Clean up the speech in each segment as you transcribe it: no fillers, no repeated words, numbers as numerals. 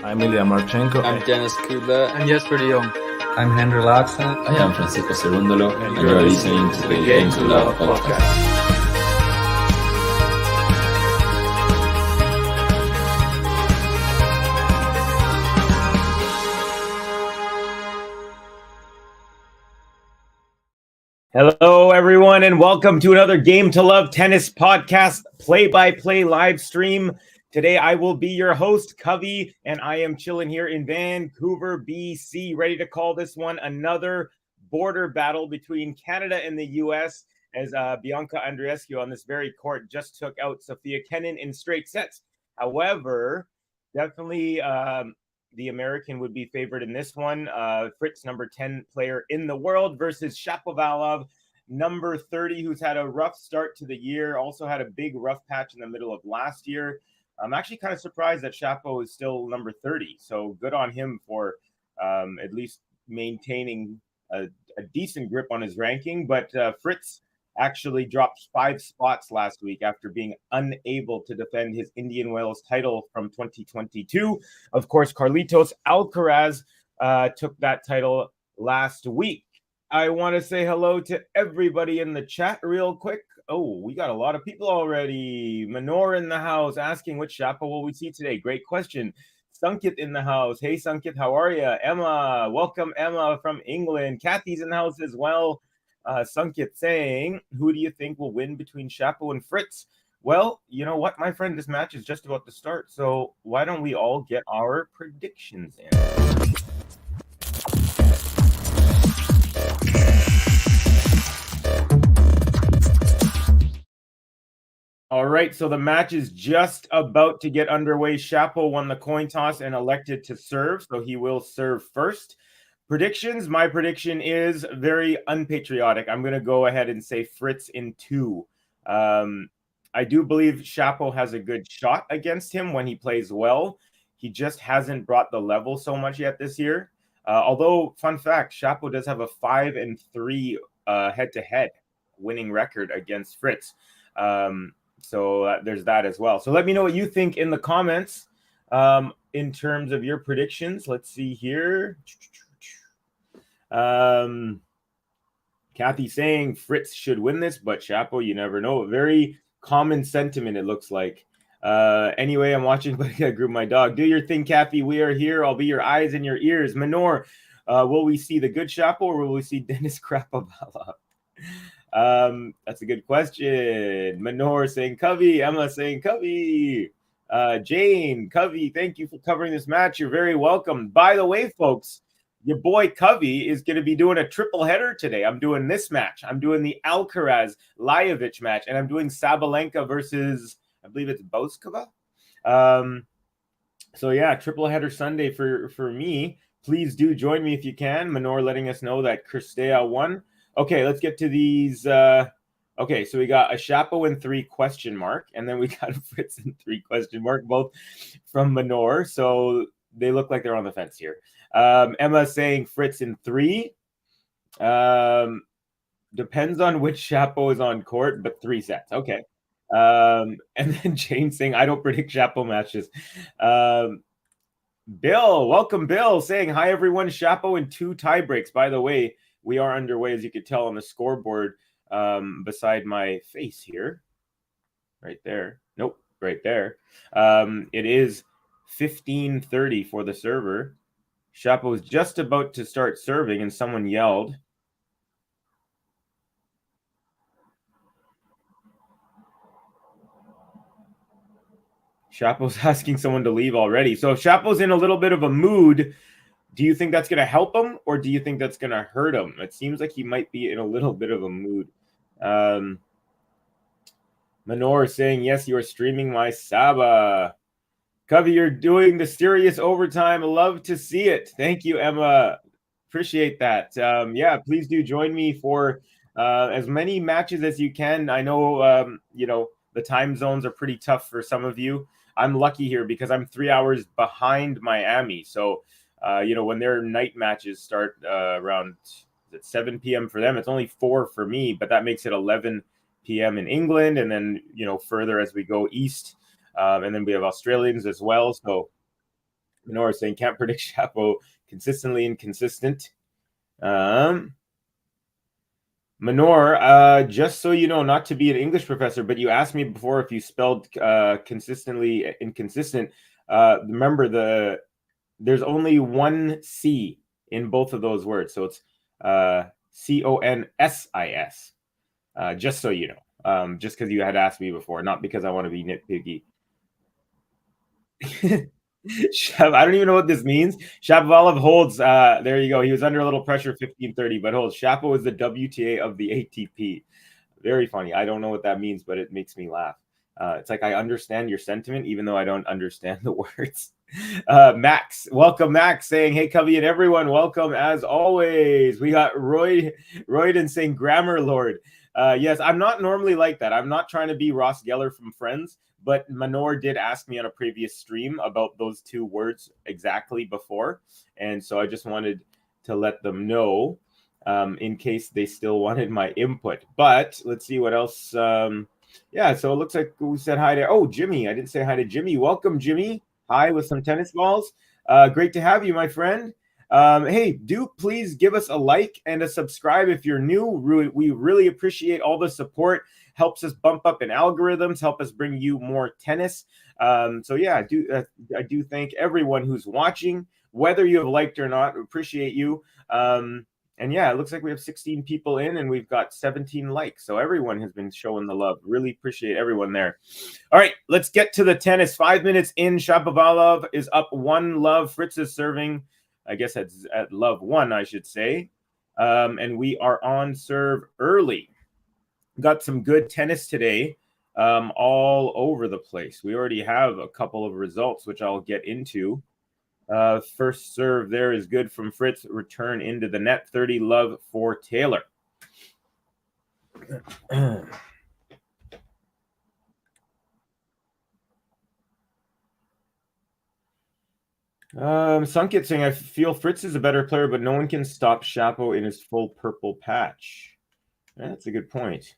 I'm Ilya Marchenko. I'm Denis Kudla. I'm Jesper de Jong. I'm Henry Laakson. I am Francisco Cerundolo, and you are listening to the Game to Love podcast. Hello, everyone, and welcome to another Game to Love tennis podcast play-by-play live stream. Today, I will be your host, Covey, and I am chilling here in Vancouver, BC, ready to call this one another border battle between Canada and the U.S. as Bianca Andreescu on this very court just took out Sofia Kenin in straight sets. However, definitely the American would be favored in this one. FRITZ, number 10 player in the world, versus SHAPOVALOV, number 30, who's had a rough start to the year, also had a big rough patch in the middle of last year. I'm actually kind of surprised that Shapo is still number 30. So good on him for at least maintaining a decent grip on his ranking. But FRITZ actually dropped 5 spots last week after being unable to defend his Indian Wells title from 2022. Of course, Carlitos Alcaraz took that title last week. I want to say hello to everybody in the chat real quick. Oh, we got a lot of people already. Manor in the house asking which Shapo will we see today. Great question. Sunkit in the house. Hey, Sunkit, how are you? Emma, welcome, Emma from England. Kathy's in the house as well. Sunkit saying, who do you think will win between Shapo and FRITZ? Well, you know what, my friend, this match is just about to start. So why don't we all get our predictions in? All right, so the match is just about to get underway. Shapo won the coin toss and elected to serve, so he will serve first. Predictions, my prediction is very unpatriotic. I'm going to go ahead and say FRITZ in 2. I do believe Shapo has a good shot against him when he plays well. He just hasn't brought the level so much yet this year. Although, fun fact, Shapo does have a 5-3 head-to-head winning record against FRITZ. So there's that as well. So let me know what you think in the comments in terms of your predictions. Let's see here. Kathy saying FRITZ should win this, but Shapo, you never know. A very common sentiment, it looks like. Anyway, I'm watching, but I gotta group my dog. Do your thing, Kathy. We are here. I'll be your eyes and your ears. Manor, will we see the good Shapo or will we see Denis Krapovalov? That's a good question. Manor saying Covey. Emma saying Covey. Jane, Covey, thank you for covering this match. You're very welcome. By the way, folks, your boy Covey is going to be doing a triple header today. I'm doing this match. I'm doing the Alcaraz-Lajovic match, and I'm doing Sabalenka versus, I believe it's Boskova. So yeah, triple header Sunday for me. Please do join me if you can. Manor letting us know that Kirstea won. Okay, let's get to these. Okay, so we got a Shapo in 3 ? And then we got a FRITZ in 3 ? Both from Manor. So they look like they're on the fence here. Emma saying FRITZ in 3. Depends on which Shapo is on court, but 3 sets. Okay. And then Jane saying, I don't predict Shapo matches. Bill, welcome, Bill, saying, hi, everyone. Shapo in 2 tie breaks. By the way, we are underway, as you can tell on the scoreboard beside my face here. Right there. Nope, right there. It is 15:30 for the server. Shapo is just about to start serving, and someone yelled. Shapo's asking someone to leave already. So if Shapo's in a little bit of a mood, do you think that's going to help him, or do you think that's going to hurt him? It seems like he might be in a little bit of a mood. Manor is saying, yes, you are streaming my Saba. Covey, you're doing the serious overtime. Love to see it. Thank you, Emma. Appreciate that. Yeah, please do join me for as many matches as you can. I know, the time zones are pretty tough for some of you. I'm lucky here because I'm 3 hours behind Miami. So, when their night matches start around 7 p.m. for them, it's only 4 for me, but that makes it 11 p.m. in England. And then, further as we go east, and then we have Australians as well. So Minor saying can't predict Chapo, consistently inconsistent. Minor, just so you know, not to be an English professor, but you asked me before if you spelled consistently inconsistent. Remember, there's only one C in both of those words, so it's CONSIS. Just so you know, just because you had asked me before, not because I want to be nitpicky. I don't even know what this means. Shapovalov holds. There you go. He was under a little pressure, 1530, but holds. Shapo is the WTA of the ATP. Very funny. I don't know what that means, but it makes me laugh. It's like I understand your sentiment, even though I don't understand the words. Max, welcome, Max, saying, "Hey, Covey and everyone, welcome as always." We got Royden saying, "Grammar Lord." Yes, I'm not normally like that. I'm not trying to be Ross Geller from Friends, but Minor did ask me on a previous stream about those two words exactly before, and so I just wanted to let them know in case they still wanted my input. But let's see what else. Yeah, so it looks like we said hi to, oh, Jimmy. I didn't say hi to Jimmy. Welcome, Jimmy. Hi with some tennis balls. Great to have you, my friend. Hey, do please give us a like and a subscribe if you're new. We really appreciate all the support. Helps us bump up in algorithms, help us bring you more tennis. So yeah, I do thank everyone who's watching, whether you have liked or not. Appreciate you. And yeah, it looks like we have 16 people in and we've got 17 likes. So everyone has been showing the love. Really appreciate everyone there. All right, let's get to the tennis. 5 minutes in. Shapovalov is up 1-love. Fritz is serving. I guess that's at love 1, I should say. And we are on serve early. Got some good tennis today, all over the place. We already have a couple of results, which I'll get into. First serve there is good from Fritz. Return into the net. 30-love for Taylor. Sunkit saying, I feel Fritz is a better player, but no one can stop Chapo in his full purple patch. That's a good point.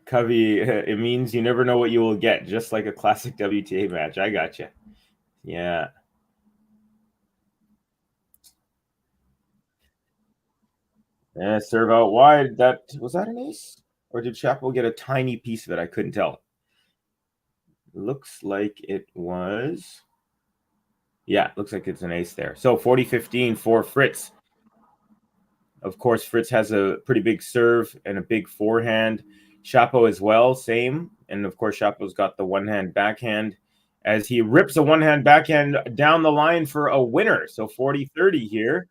Covey, it means you never know what you will get, just like a classic WTA match. I got you. Yeah. Serve out wide. Was that an ace? Or did Chapo get a tiny piece of it? I couldn't tell. Looks like it was. Yeah, looks like it's an ace there. So 40-15 for Fritz. Of course, Fritz has a pretty big serve and a big forehand. Chapo as well, same. And of course, Chapo's got the one-hand backhand as he rips a one-hand backhand down the line for a winner. So 40-30 here.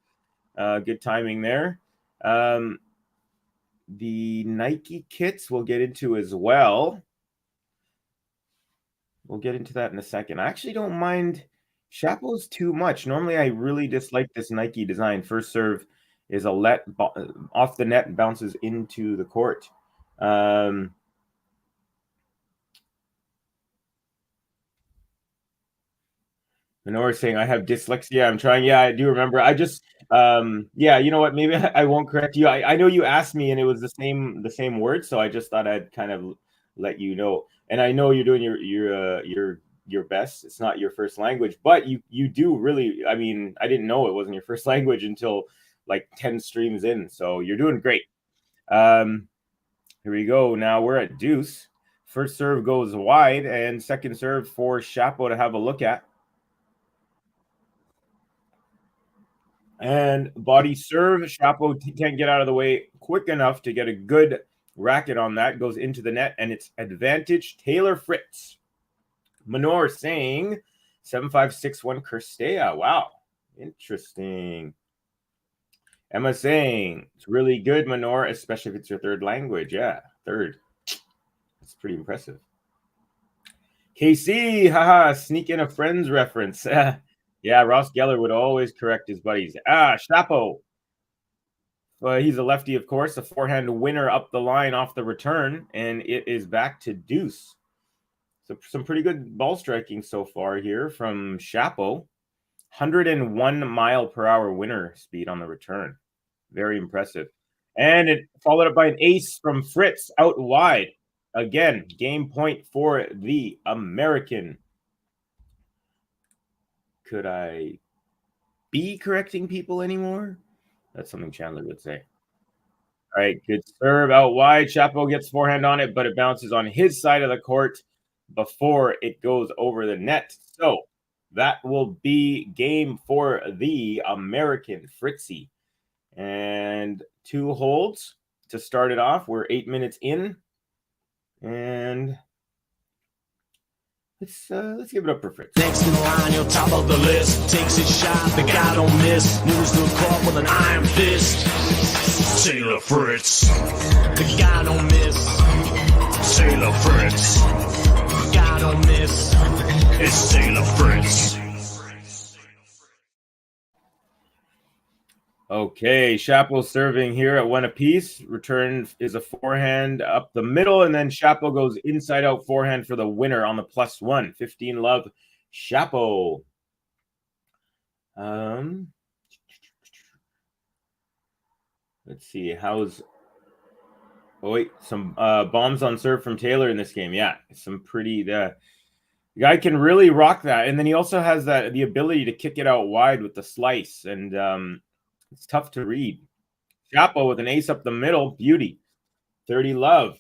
Good timing there. The Nike kits we'll get into as well. We'll get into that in a second. I actually don't mind Chapo's too much. Normally, I really dislike this Nike design. First serve is a off the net and bounces into the court. Minor saying I have dyslexia. I'm trying. Yeah, I do remember. I just yeah, you know what? Maybe I won't correct you. I know you asked me and it was the same word, so I just thought I'd kind of let you know. And I know you're doing your best. It's not your first language, but you do really. I mean, I didn't know it wasn't your first language until like 10 streams in. So you're doing great. Here we go. Now we're at deuce. First serve goes wide, and second serve for Chapo to have a look at. And body serve. Chapo can't get out of the way quick enough to get a good racket on that. Goes into the net, and it's advantage Taylor Fritz. Minor saying 7-5-6-1 Kirstea. Wow. Interesting. Emma saying it's really good, Minor, especially if it's your third language. Yeah, third. That's pretty impressive. KC, haha, sneak in a Friends reference. Yeah, Ross Geller would always correct his buddies. Chapo. He's a lefty, of course. A forehand winner up the line off the return, and it is back to deuce. So some pretty good ball striking so far here from Chapo. 101 mile per hour winner speed on the return. Very impressive. And it followed up by an ace from Fritz out wide. Again, game point for the American. Could I be correcting people anymore? That's something Chandler would say. All right, good serve out wide. Chapo gets forehand on it, but it bounces on his side of the court before it goes over the net. So that will be game for the American, FRITZ. And 2 holds to start it off. We're 8 minutes in. And let's give it up for Fritz. Next in line, you're top of the list. Takes his shot, the guy don't miss. Moves to the court with an iron fist. Sailor Fritz. The guy don't miss. Sailor Fritz. The guy don't miss. It's Sailor Fritz. Okay, Chapo serving here at 1 apiece. Return is a forehand up the middle, and then Chapo goes inside out forehand for the winner on the +1. 15 love, Chapo. Let's see, some bombs on serve from Taylor in this game. Yeah, some pretty. The guy can really rock that, and then he also has the ability to kick it out wide with the slice, and it's tough to read. Chapo with an ace up the middle. Beauty. 30 love.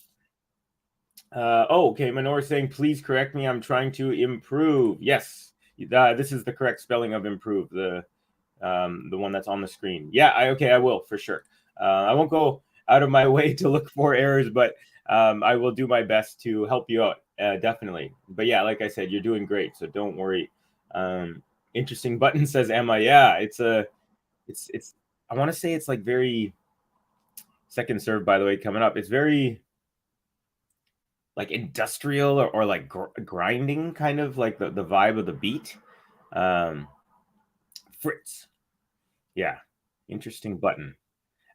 Okay. Manor saying, please correct me. I'm trying to improve. Yes. This is the correct spelling of improve. The one that's on the screen. Yeah. I will for sure. I won't go out of my way to look for errors, but I will do my best to help you out. Definitely. But yeah, like I said, you're doing great. So don't worry. Interesting button says Emma. Yeah. It's I want to say it's like very second serve, by the way, coming up. It's very like industrial or like grinding, kind of like the vibe of the beat. Fritz. Yeah. Interesting button.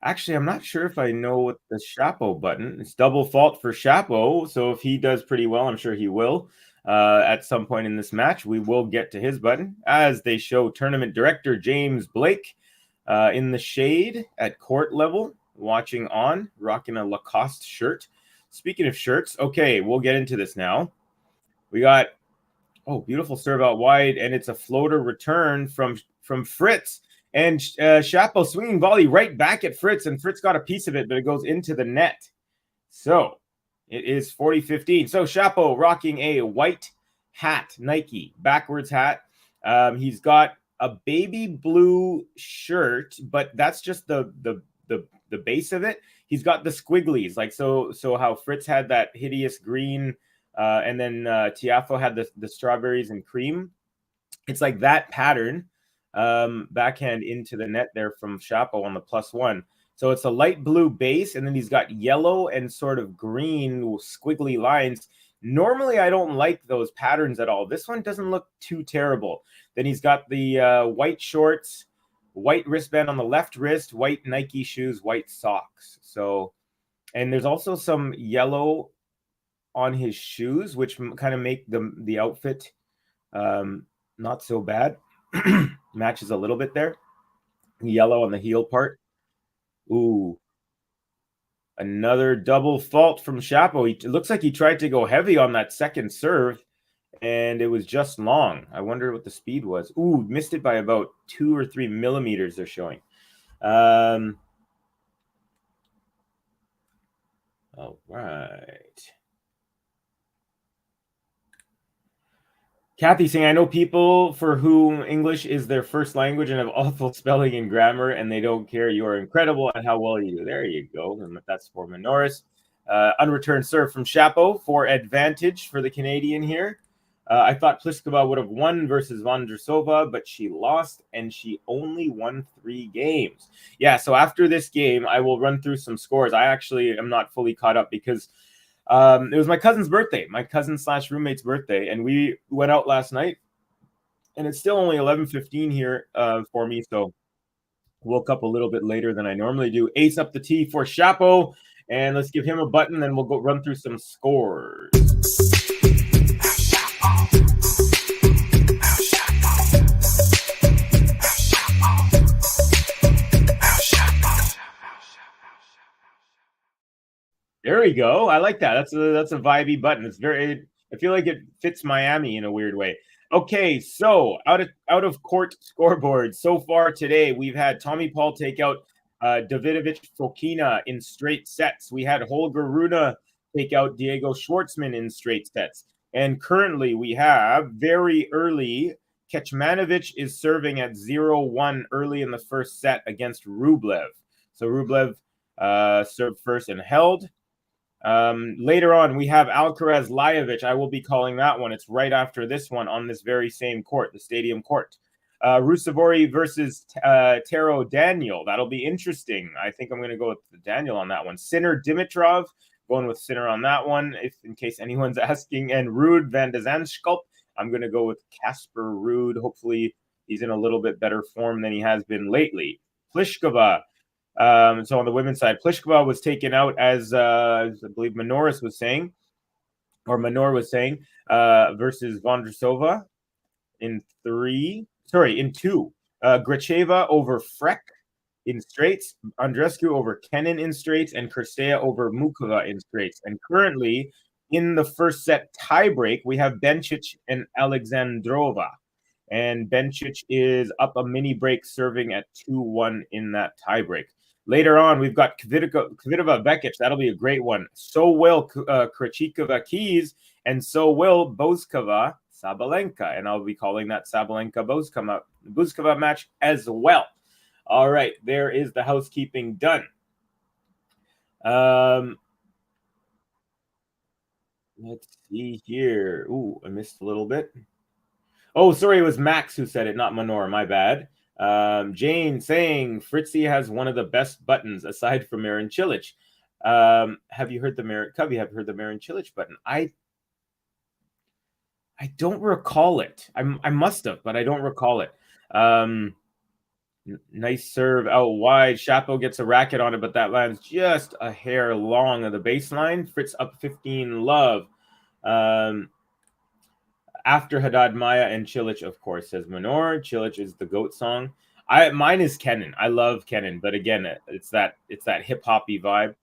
Actually, I'm not sure if I know what the Chapo button. It's double fault for Chapo. So if he does pretty well, I'm sure he will. At some point in this match, we will get to his button as they show tournament director James Blake. In the shade at court level, watching on, rocking a Lacoste shirt. Speaking of shirts, okay, we'll get into this now. We got, beautiful serve out wide, and it's a floater return from Fritz. And Chapo swinging volley right back at Fritz, and Fritz got a piece of it, but it goes into the net. So it is 40-15. So Chapo rocking a white hat, Nike, backwards hat. He's got a baby blue shirt, but that's just the base of it. He's got the squigglies, like so how Fritz had that hideous green, and then Tiafo had the strawberries and cream. It's like that pattern, backhand into the net there from Chapo on the +1. So it's a light blue base, and then he's got yellow and sort of green squiggly lines. Normally, I don't like those patterns at all. This one doesn't look too terrible. Then he's got the white shorts, white wristband on the left wrist, white Nike shoes, white socks. So, and there's also some yellow on his shoes, which kind of make the outfit not so bad. Matches a little bit there. Yellow on the heel part. Ooh. Another double fault from Chapo. It looks like he tried to go heavy on that second serve, and it was just long. I wonder what the speed was. Ooh, missed it by about 2 or 3 millimeters, they're showing. All right. Kathy saying, I know people for whom English is their first language and have awful spelling and grammar, and they don't care. You are incredible at how well you do. There you go. And that's for Minoris. Unreturned serve from Chapo for advantage for the Canadian here. I thought Pliskova would have won versus Vondrousova, but she lost, and she only won 3 games. Yeah, so after this game, I will run through some scores. I actually am not fully caught up because it was my cousin's birthday, my cousin/roommate's birthday, and we went out last night, and it's still only 11:15 here for me, so woke up a little bit later than I normally do. Ace up the tee for Chapo, and let's give him a button, then we'll go run through some scores. There we go. I like that. That's a vibey button. I feel like it fits Miami in a weird way. Okay, so out of court scoreboard so far today, we've had Tommy Paul take out Davidovich Fokina in straight sets. We had Holger Rune take out Diego Schwartzman in straight sets. And currently we have very early Kecmanovic is serving at 0-1 early in the first set against Rublev. So Rublev served first and held. Later on, we have Alcaraz Lajovic. I will be calling that one. It's right after this one on this very same court, the stadium court. Rusevori versus Taro Daniel. That'll be interesting. I think I'm going to go with Daniel on that one. Sinner Dimitrov, going with Sinner on that one, if in case anyone's asking. And Ruud van de Zandschulp, I'm going to go with Casper Ruud. Hopefully, he's in a little bit better form than he has been lately. Pliskova. So on the women's side, Pliskova was taken out as I believe Manor was saying, versus Vondrousova in two. Gracheva over Freck in straights, Andreescu over Kenin in straights, and Kirstea over Mukova in straights. And currently in the first set tiebreak, we have Bencic and Alexandrova. And Bencic is up a mini break, serving at 2-1 in that tiebreak. Later on, we've got Kvitova Bekic. That'll be a great one. So will Krejcikova Keys, and so will Bouzkova Sabalenka. And I'll be calling that Sabalenka-Bouzkova match as well. All right, there is the housekeeping done. Let's see here. Ooh, I missed a little bit. Oh, sorry, it was Max who said it, not Manor. My bad. Jane saying Fritzy has one of the best buttons aside from Marin Cilic. Have you heard the Marin Cilic button? I don't recall it. I must have, but I don't recall it. Nice serve out wide. Chapo gets a racket on it, but that lands just a hair long of the baseline. Fritz up 15 love. After Haddad Maya and Cilic, of course, says Manor. Cilic is the GOAT song. Mine is Kenin. I love Kenin, but again, it's that hip hoppy vibe.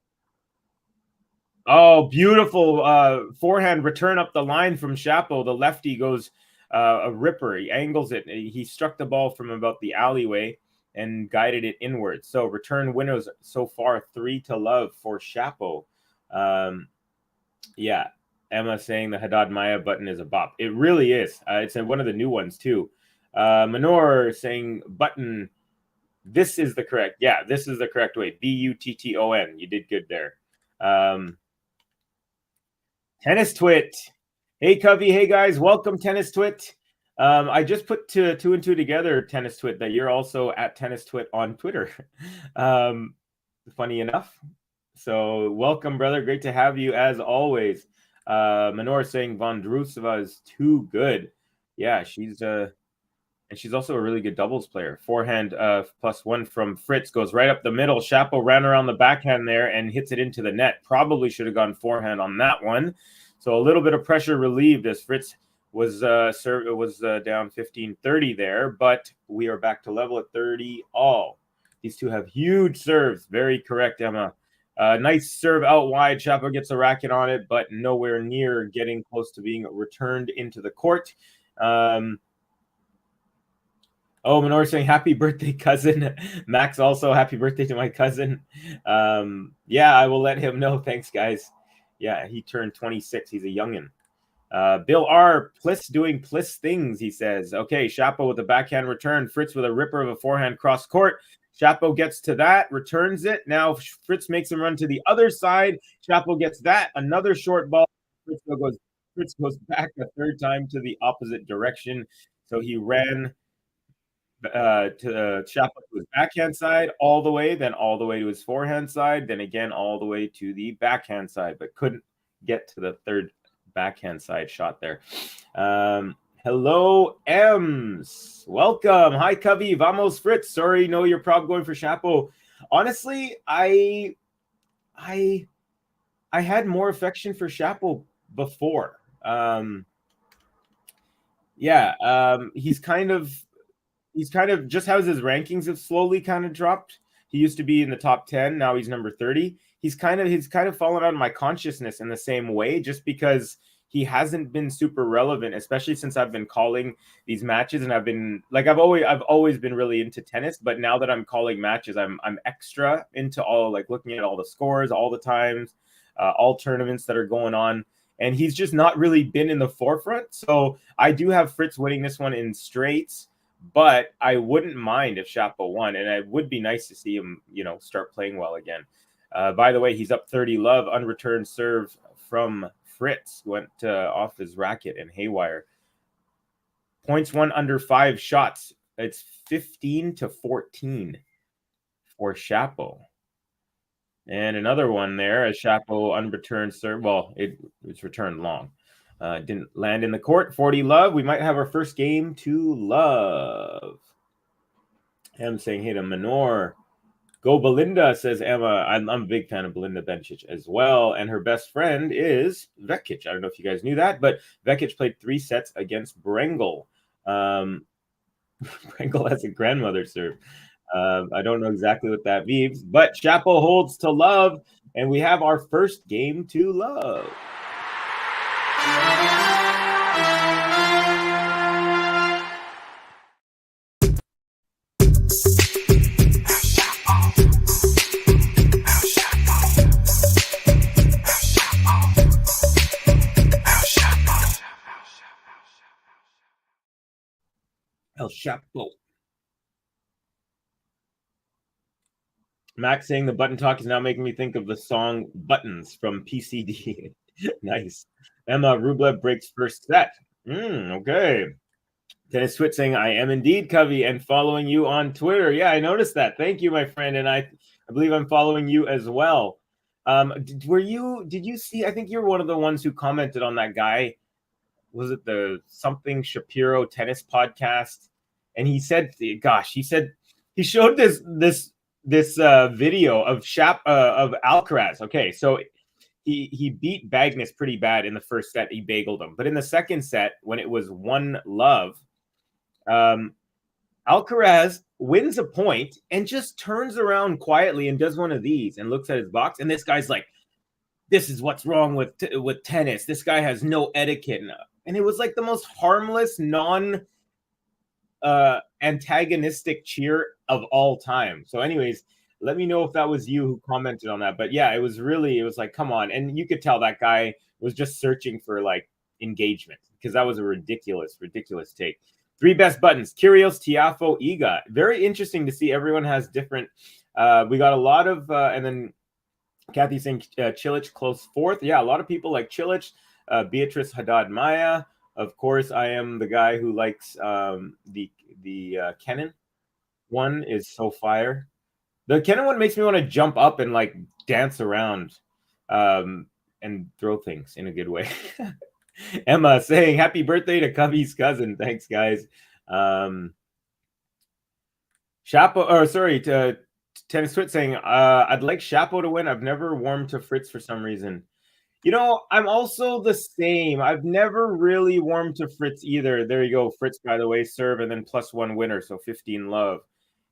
Oh, beautiful forehand return up the line from Chapo. The lefty goes a ripper. He angles it. He struck the ball from about the alleyway and guided it inwards. So return winners so far 3-0 for Chapo. Yeah. Emma saying the Haddad Maya button is a bop. It really is. It's one of the new ones too. Manor saying button. This is the correct. Yeah, this is the correct way. Button. You did good there. Tennis Twit. Hey Covey. Hey guys. Welcome Tennis Twit. I just put two and two together, Tennis Twit, that you're also at Tennis Twit on Twitter. Funny enough. So welcome, brother. Great to have you as always. Manor saying Vondrousova is too good. Yeah, she's also a really good doubles player. Forehand +1 from Fritz goes right up the middle. Chapo ran around the backhand there and hits it into the net. Probably should have gone forehand on that one. So a little bit of pressure relieved as Fritz was down 15-30 there, but we are back to level at 30 all. These two have huge serves. Very correct, Emma. Nice serve out wide. Chapo gets a racket on it, but nowhere near getting close to being returned into the court. Manor saying happy birthday, cousin. Max also happy birthday to my cousin. Yeah, I will let him know. Thanks, guys. Yeah, he turned 26. He's a youngin'. Bill R. Pliss doing Pliss things, he says. Okay, Chapo with a backhand return. Fritz with a ripper of a forehand cross court. Chapo gets to that, returns it. Now Fritz makes him run to the other side. Chapo gets that. Another short ball. Fritz goes back a third time to the opposite direction. So he ran to Chapo to his backhand side all the way, then all the way to his forehand side, then again all the way to the backhand side, but couldn't get to the third backhand side shot there. Hello, Ems. Welcome. Hi, Covey. Vamos, Fritz. Sorry, no, you're probably going for Chapo. Honestly, I had more affection for Chapo before. He's kind of just how his rankings have slowly kind of dropped. He used to be in the top 10. Now he's number 30. he's kind of fallen out of my consciousness in the same way, just because he hasn't been super relevant, especially since I've been calling these matches, and I've always been really into tennis, but now that I'm calling matches, I'm extra into all, like, looking at all the scores all the times, all tournaments that are going on, and he's just not really been in the forefront. So I do have Fritz winning this one in straights, but I wouldn't mind if Shapo won, and it would be nice to see him, start playing well again. By the way, he's up 30 love, unreturned serve from Fritz, went off his racket and haywire. Points won under 5 shots. It's 15-14 for Shapo. And another one there, a Shapo unreturned serve. Well, it was returned long. Didn't land in the court. 40 love. We might have our first game to love. I'm saying hit a Manor. Go Belinda, says Emma. I'm a big fan of Belinda Bencic as well. And her best friend is Vekic. I don't know if you guys knew that, but Vekic played 3 sets against Brengel. Brengel has a grandmother serve. I don't know exactly what that means, but Shapo holds to love, and we have our first game to love. El Chapo. Max saying the button talk is now making me think of the song Buttons from PCD. Nice. Emma, Rublev breaks first set. Okay. Dennis Swit saying, I am indeed Covey and following you on Twitter. Yeah, I noticed that. Thank you, my friend. And I believe I'm following you as well. Did you see, I think you're one of the ones who commented on that guy. Was it the something Shapiro tennis podcast? And he said, he showed this video of Alcaraz. Okay, so he beat Bagnis pretty bad in the first set. He bageled him, but in the second set, when it was 1-love, Alcaraz wins a point and just turns around quietly and does one of these and looks at his box. And this guy's like, "This is what's wrong with tennis. This guy has no etiquette." And it was like the most harmless, antagonistic cheer of all time. So anyways, let me know if that was you who commented on that. But yeah, it was like, come on. And you could tell that guy was just searching for like engagement, because that was a ridiculous take. 3 best buttons: Kyrgios, Tiafoe, Iga. Very interesting to see everyone has different. We got a lot of, and then Kathy saying Cilic close 4th. Yeah, a lot of people like Cilic. Beatrice Haddad Maya. Of course, I am the guy who likes the Kenin one is so fire. The Kenin one makes me want to jump up and like dance around and throw things in a good way. Emma saying happy birthday to Cubby's cousin. Thanks, guys. Tennis Twit saying I'd like Shapo to win. I've never warmed to Fritz for some reason. I'm also the same. I've never really warmed to Fritz either. There you go. Fritz, by the way, serve and then +1 winner. So 15 love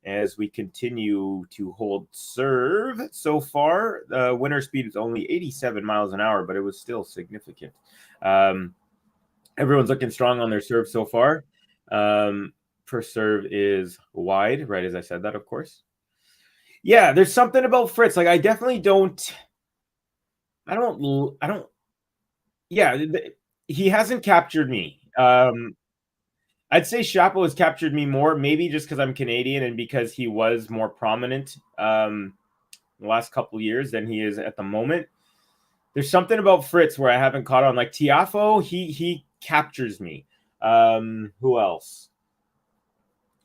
as we continue to hold serve. So far, the winner speed is only 87 miles an hour, but it was still significant. Everyone's looking strong on their serve so far. First serve is wide, right as I said that, of course. Yeah, there's something about Fritz. Like, I definitely don't. Yeah, he hasn't captured me. I'd say Shapo has captured me more, maybe just because I'm Canadian and because he was more prominent the last couple of years than he is at the moment. There's something about Fritz where I haven't caught on. Like Tiafoe, he captures me. Who else?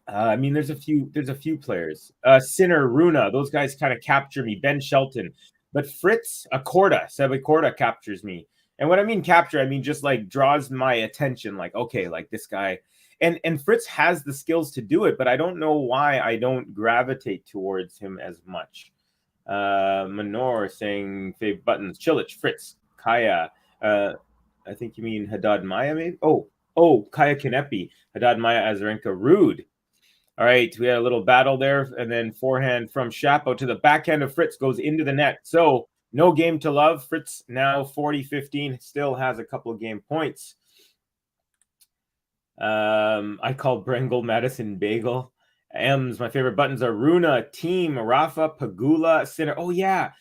There's a few players. Sinner, Runa, those guys kind of capture me. Ben Shelton. But Fritz, Sebe Korda captures me. And when I mean capture, I mean just like draws my attention. Like, okay, like this guy. And Fritz has the skills to do it, but I don't know why I don't gravitate towards him as much. Manor saying fave buttons. Cilic, Fritz, Kaya. I think you mean Haddad Maya, maybe? Oh, Kaya Kanepi, Haddad Maya, Azarenka, Rude. All right, we had a little battle there, and then forehand from Shapo to the backhand of Fritz goes into the net. So No game to love. Fritz now 40-15, still has a couple of game points. I call Brengle Madison Bagel. M's, my favorite buttons are Runa, Team, Rafa, Pagula, Sinner. Oh, yeah.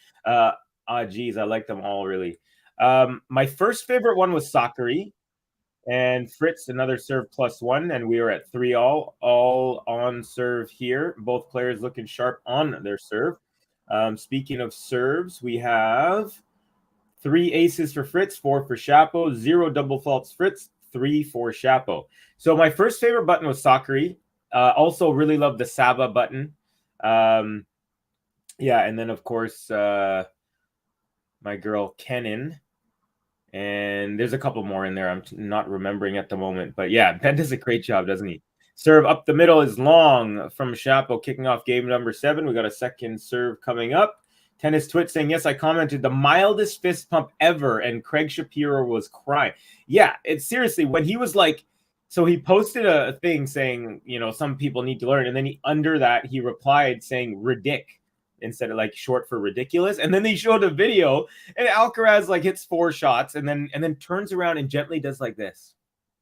Geez, I like them all, really. My first favorite one was Sakari. And Fritz, another serve +1, and we are at 3-all on serve here. Both players looking sharp on their serve. Speaking of serves, we have 3 aces for Fritz, 4 for Chapo, 0 double faults Fritz, 3 for Chapo. So my first favorite button was Sakari. Also really love the Saba button. Yeah, and then of course my girl Kenan. And there's a couple more in there I'm not remembering at the moment. But yeah, Ben does a great job, doesn't he? Serve up the middle is long from Chapo, kicking off game number 7. We got a second serve coming up. Tennis Twit saying, yes, I commented the mildest fist pump ever, and Craig Shapiro was crying. Yeah, it's seriously, when he was like, so he posted a thing saying, you know, some people need to learn. And then under that, he replied saying ridic instead of like short for ridiculous. And then they showed a video and Alcaraz like hits 4 shots and then turns around and gently does like this.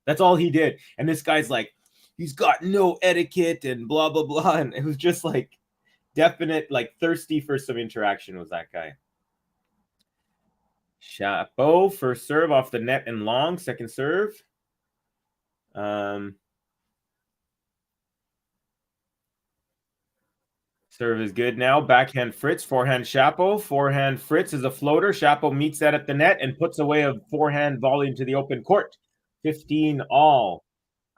That's all he did. And this guy's like, he's got no etiquette and blah, blah, blah. And it was just like definite, like thirsty for some interaction was that guy. Chapo, first serve off the net and long, second serve. Serve is good now. Backhand Fritz, forehand Chapo. Forehand Fritz is a floater. Chapo meets that at the net and puts away a forehand volley into the open court. 15-all.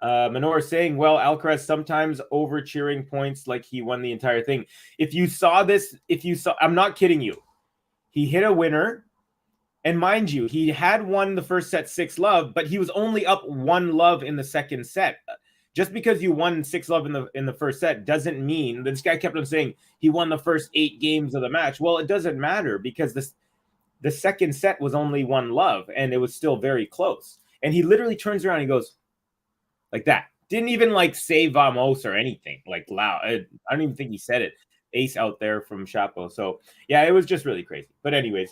Manor saying, well, Alcaraz sometimes over cheering points like he won the entire thing. If you saw this, I'm not kidding you. He hit a winner. And mind you, he had won the first set 6-love, but he was only up 1-love in the second set. Just because you won 6-love in the first set doesn't mean, this guy kept on saying he won the first 8 games of the match. Well, it doesn't matter because the second set was only 1-love and it was still very close. And he literally turns around and he goes like that. Didn't even like say vamos or anything like loud. I don't even think he said it. Ace out there from Chapo. So yeah, it was just really crazy. But anyways,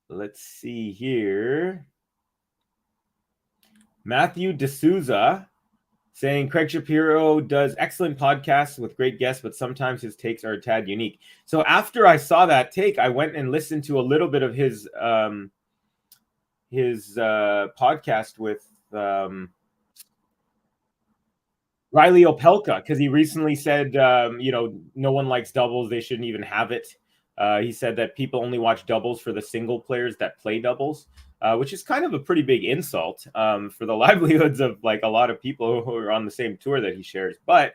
let's see here. Matthew D'Souza saying Craig Shapiro does excellent podcasts with great guests, but sometimes his takes are a tad unique. So after I saw that take, I went and listened to a little bit of his podcast with Riley Opelka, because he recently said, no one likes doubles. They shouldn't even have it. He said that people only watch doubles for the single players that play doubles. Which is kind of a pretty big insult for the livelihoods of like a lot of people who are on the same tour that he shares. But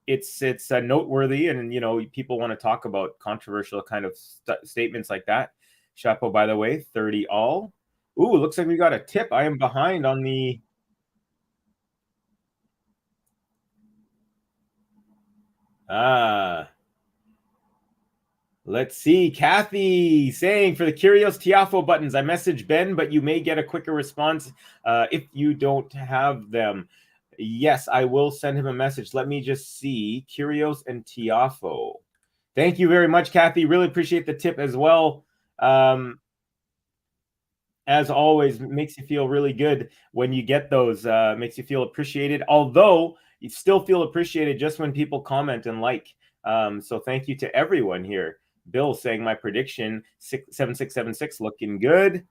it's noteworthy, and people want to talk about controversial kind of statements like that. Chapo, by the way, 30-all. Ooh, looks like we got a tip. I am behind on the. Let's see. Kathy saying for the Kyrgios Tiafoe buttons, I messaged Ben, but you may get a quicker response if you don't have them. Yes, I will send him a message. Let me just see. Kyrgios and Tiafoe. Thank you very much, Kathy. Really appreciate the tip as well. As always, makes you feel really good when you get those. Makes you feel appreciated. Although you still feel appreciated just when people comment and like. So thank you to everyone here. Bill saying my prediction, 7676 looking good.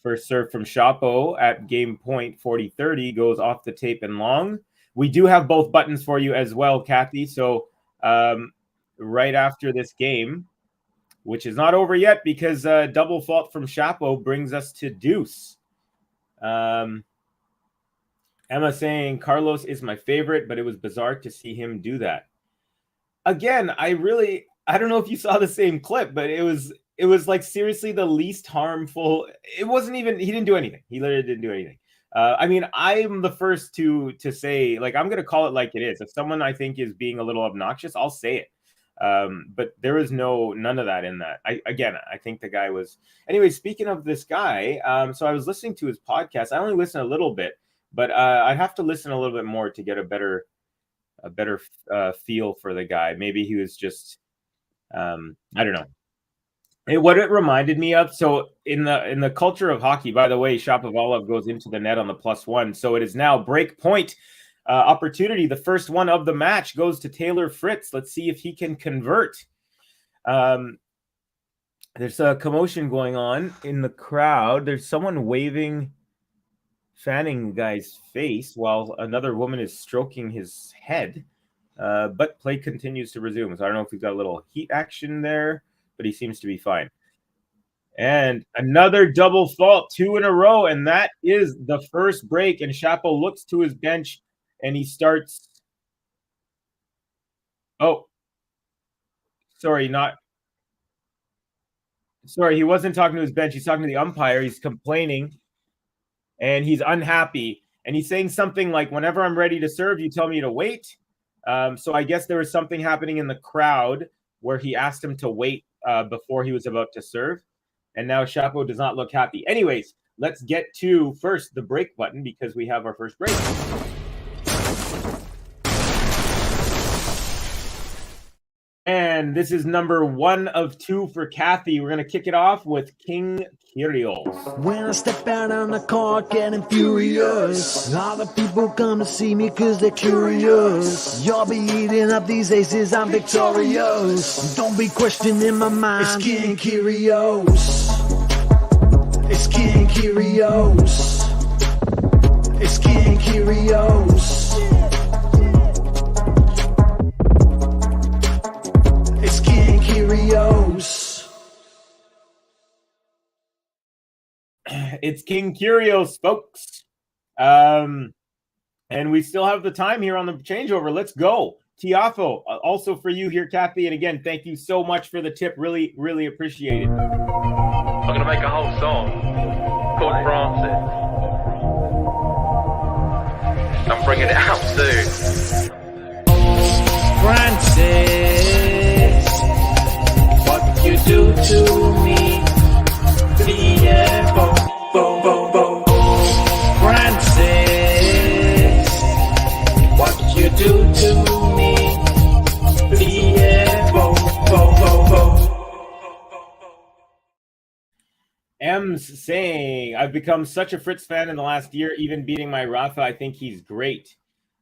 First serve from Chapo at game point 40-30 goes off the tape and long. We do have both buttons for you as well, Kathy. So right after this game, which is not over yet because double fault from Chapo brings us to deuce. Emma saying Carlos is my favorite, but it was bizarre to see him do that. Again, I don't know if you saw the same clip, but it was like seriously the least harmful. It wasn't even, he didn't do anything. He literally didn't do anything. I mean, I'm the first to say, like, I'm going to call it like it is. If someone I think is being a little obnoxious, I'll say it. But there was none of that in that. I think the guy was, anyway, speaking of this guy, so I was listening to his podcast. I only listened a little bit, but I'd have to listen a little bit more to get a better a better feel for the guy. Maybe he was just I don't know. What it reminded me of, so in the culture of hockey, by the way, Shapovalov goes into the net on the +1. So it is now break point opportunity. The first one of the match goes to Taylor Fritz. Let's see if he can convert. There's a commotion going on in the crowd. There's someone waving, fanning the guy's face while another woman is stroking his head. But play continues to resume. So I don't know if he's got a little heat action there, but he seems to be fine. And another double fault, 2 in a row, and that is the first break. And Chapo looks to his bench, and he starts. Oh, sorry, he wasn't talking to his bench. He's talking to the umpire. He's complaining, and he's unhappy. And he's saying something like, "Whenever I'm ready to serve, you tell me to wait." So I guess there was something happening in the crowd where he asked him to wait before he was about to serve. And now Chapo does not look happy. Anyways, let's get to first the break button because we have our first break. And this is number 1 of 2 for Kathy. We're going to kick it off with King Kyrios. When I step out on the court getting furious, all the people come to see me cause they're curious. You'll be eating up these aces, I'm victorious. Don't be questioning my mind, it's King Kyrios. It's King Kyrios. It's King Kyrios. It's King Kyrios. It's King Kyrios, folks. And we still have the time here on the changeover. Let's go. Tiafo, also for you here, Kathy. And again, thank you so much for the tip. Really, really appreciate it. I'm gonna make a whole song called Francis. I'm bringing it out soon. Francis, what you do to me? Yeah, bo, bo, bo, bo. Francis, what you do to me? Yeah, bo, bo, bo, bo. M's saying, I've become such a Fritz fan in the last year, even beating my Rafa. I think he's great.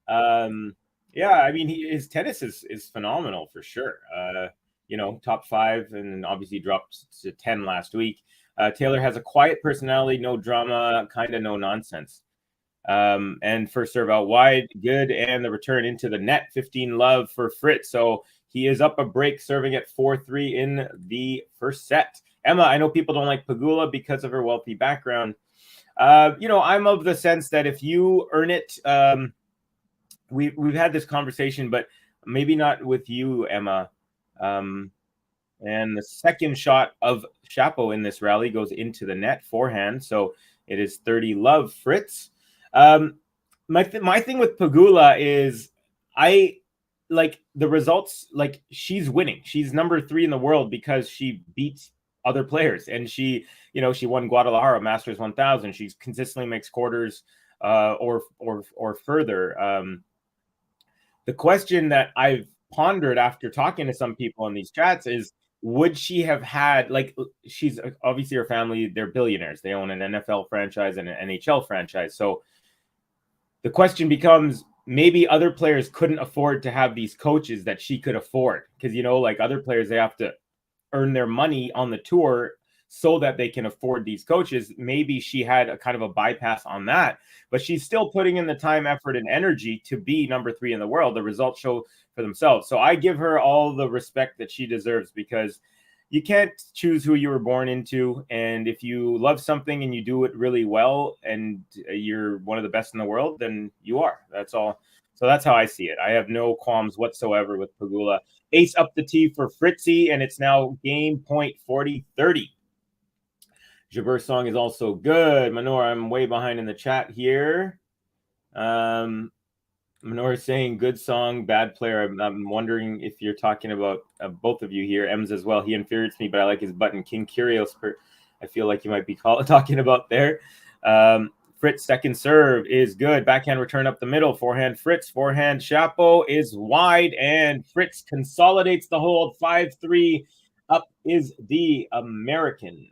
Yeah, I mean, his tennis is phenomenal for sure. Top 5, and obviously dropped to 10 last week. Taylor has a quiet personality, no drama, kind of no nonsense. And first serve out wide, good, and the return into the net, 15 love for Fritz. So he is up a break, serving at 4-3 in the first set. Emma, I know people don't like Pegula because of her wealthy background. I'm of the sense that if you earn it, we've had this conversation, but maybe not with you, Emma. And the second shot of Chapo in this rally goes into the net, forehand. So it is 30 love, Fritz. My thing with Pegula is I like the results. Like, she's winning. She's number 3 in the world because she beats other players, and she won Guadalajara Masters 1000. She consistently makes quarters or further. The question that I've pondered after talking to some people in these chats is, would she have had, like, she's obviously, her family, they're billionaires. They own an NFL franchise and an NHL franchise. So the question becomes, maybe other players couldn't afford to have these coaches that she could afford. Because, like other players, they have to earn their money on the tour so that they can afford these coaches. Maybe she had a kind of a bypass on that, but she's still putting in the time, effort, and energy to be number 3 in the world. The results show for themselves. So I give her all the respect that she deserves, because you can't choose who you were born into. And if you love something and you do it really well and you're one of the best in the world, then you are. That's all. So that's how I see it. I have no qualms whatsoever with Pegula. Ace up the tee for Fritzy, and it's now game point 40-30. Jabir song is also good. Manor, I'm way behind in the chat here. Manor is saying good song, bad player. I'm wondering if you're talking about both of you here. M's as well. He infuriates me, but I like his button. King Curios, I feel like you might be talking about there. Fritz second serve is good. Backhand return up the middle. Forehand Fritz. Forehand Chapo is wide, and Fritz consolidates the hold. 5-3. Up is the American.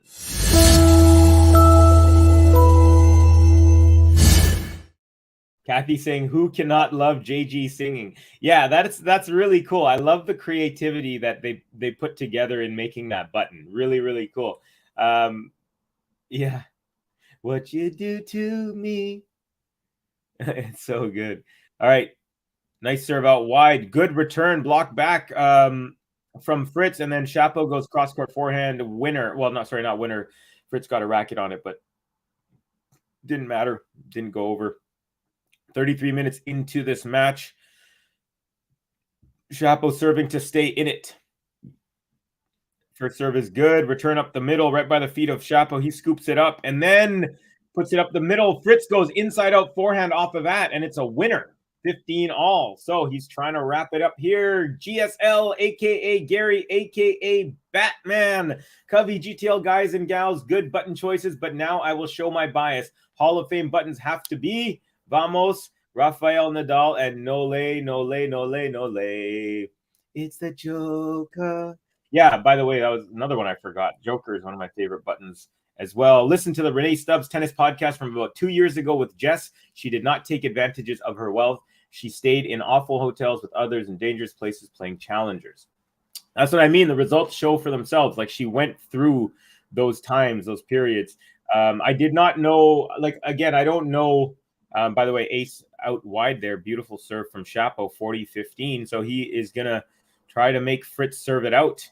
Kathy saying, "Who cannot love JG singing?" Yeah, that's really cool. I love the creativity that they put together in making that button. Really, really cool. Yeah. What you do to me. It's so good. All right. Nice serve out wide. Good return. Block back from Fritz. And then Chapo goes cross-court forehand. Winner. Well, not winner. Fritz got a racket on it, but didn't matter. Didn't go over. 33 minutes into this match. Chapo serving to stay in it. First serve is good. Return up the middle, right by the feet of Chapo. He scoops it up and then puts it up the middle. Fritz goes inside out forehand off of that, and it's a winner. 15 all. So he's trying to wrap it up here. GSL, a.k.a. Gary, a.k.a. Batman. Covey, GTL guys and gals, good button choices, but now I will show my bias. Hall of Fame buttons have to be Vamos, Rafael Nadal, and Nole. It's the Joker. Yeah, by the way, that was another one I forgot. Joker is one of my favorite buttons as well. Listen to the Renee Stubbs tennis podcast from about 2 years ago with Jess. She did not take advantages of her wealth. She stayed in awful hotels with others in dangerous places playing challengers. That's what I mean. The results show for themselves. Like, she went through those times, those periods. I did not know, like, again, I don't know. By the way, ace out wide there. Beautiful serve from Chapo, 40-15. So he is going to try to make Fritz serve it out.